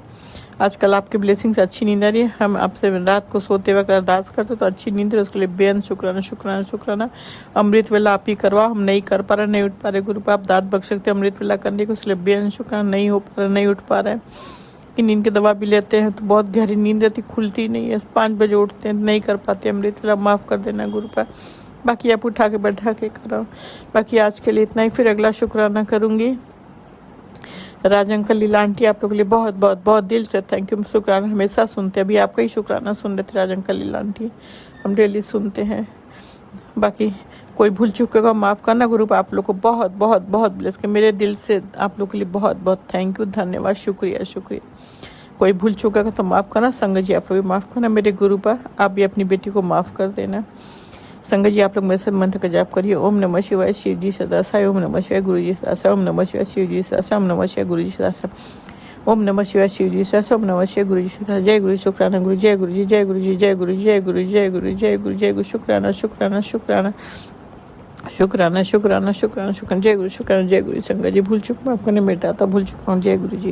आजकल आपके ब्लेसिंग से अच्छी नींद आ रही है। हम आपसे रात को सोते वक्त अरदास करते तो अच्छी नींद है, उसके लिए बेअंत शुक्राना शुक्राना शुक्राना। अमृत वेला आप ही करवाओ, हम नहीं कर पा रहे, नहीं उठ पा रहे गुरु पा, आप दाद बख्श सकते अमृत वेला करने को, इसलिए बेअंत शुक्राना। नहीं हो पा रहा, नहीं उठ पा रहे हैं कि नींद की दवा भी लेते हैं तो बहुत गहरी नींद रहती, खुलती नहीं है, 5 बजे उठते हैं, नहीं कर पाते अमृत वेला, माफ़ कर देना गुरु पा। बाकी आप उठा के बैठा के कराओ। बाकी आज के लिए इतना ही, फिर अगला शुक्राना करूँगी। राज अंकल, लीला आंटी, आप लोग के लिए बहुत बहुत बहुत दिल से थैंक यू। शुक्राना हमेशा सुनते हैं, अभी आपका ही शुक्राना सुन रहे थे राज अंकल, लीला आंटी, हम डेली सुनते हैं। बाकी कोई भूल चुकेगा माफ़ करना गुरु, आप लोग को बहुत बहुत बहुत ब्लेस कर, मेरे दिल से आप लोग के लिए बहुत बहुत थैंक यू, धन्यवाद, शुक्रिया शुक्रिया। कोई भूल चुकेगा तो माफ़ करना। संगत जी आप लोग भी माफ़ करना, मेरे गुरु पर आप भी अपनी बेटी को माफ़ कर देना। संगत जी आप लोग मेरे से मंत्र का जाप करिए। ओम नमः शिवाय, शिव जी सदा साई, ओम नमः शिवाय, गुरु जी सदा साई, ओम नमः शिवाय, शिव जी सदा साई, ओम नमः शिवाय, गुरु जी सदा साई, ओम नमः शिवाय, शिव जी सदा साई, ओम नमः शिवाय, गुरु जी सदा। जय गुरु, शुक्राना गुरु, जय गुरु जी, जय गुरु जी, जय गुरु, जय गुरु, जय गुरु, जय गुरु, जय गुरु, शुक्राना शुक्राना शुक्राना शुक्राना शुक्राना शुक्राना शुक्राना। जय गुरु, शुक्राना, जय गुरु। संगत जी भूल चुक माफ करने, मेरे दाता भूल चुका हूँ। जय गुरु जी।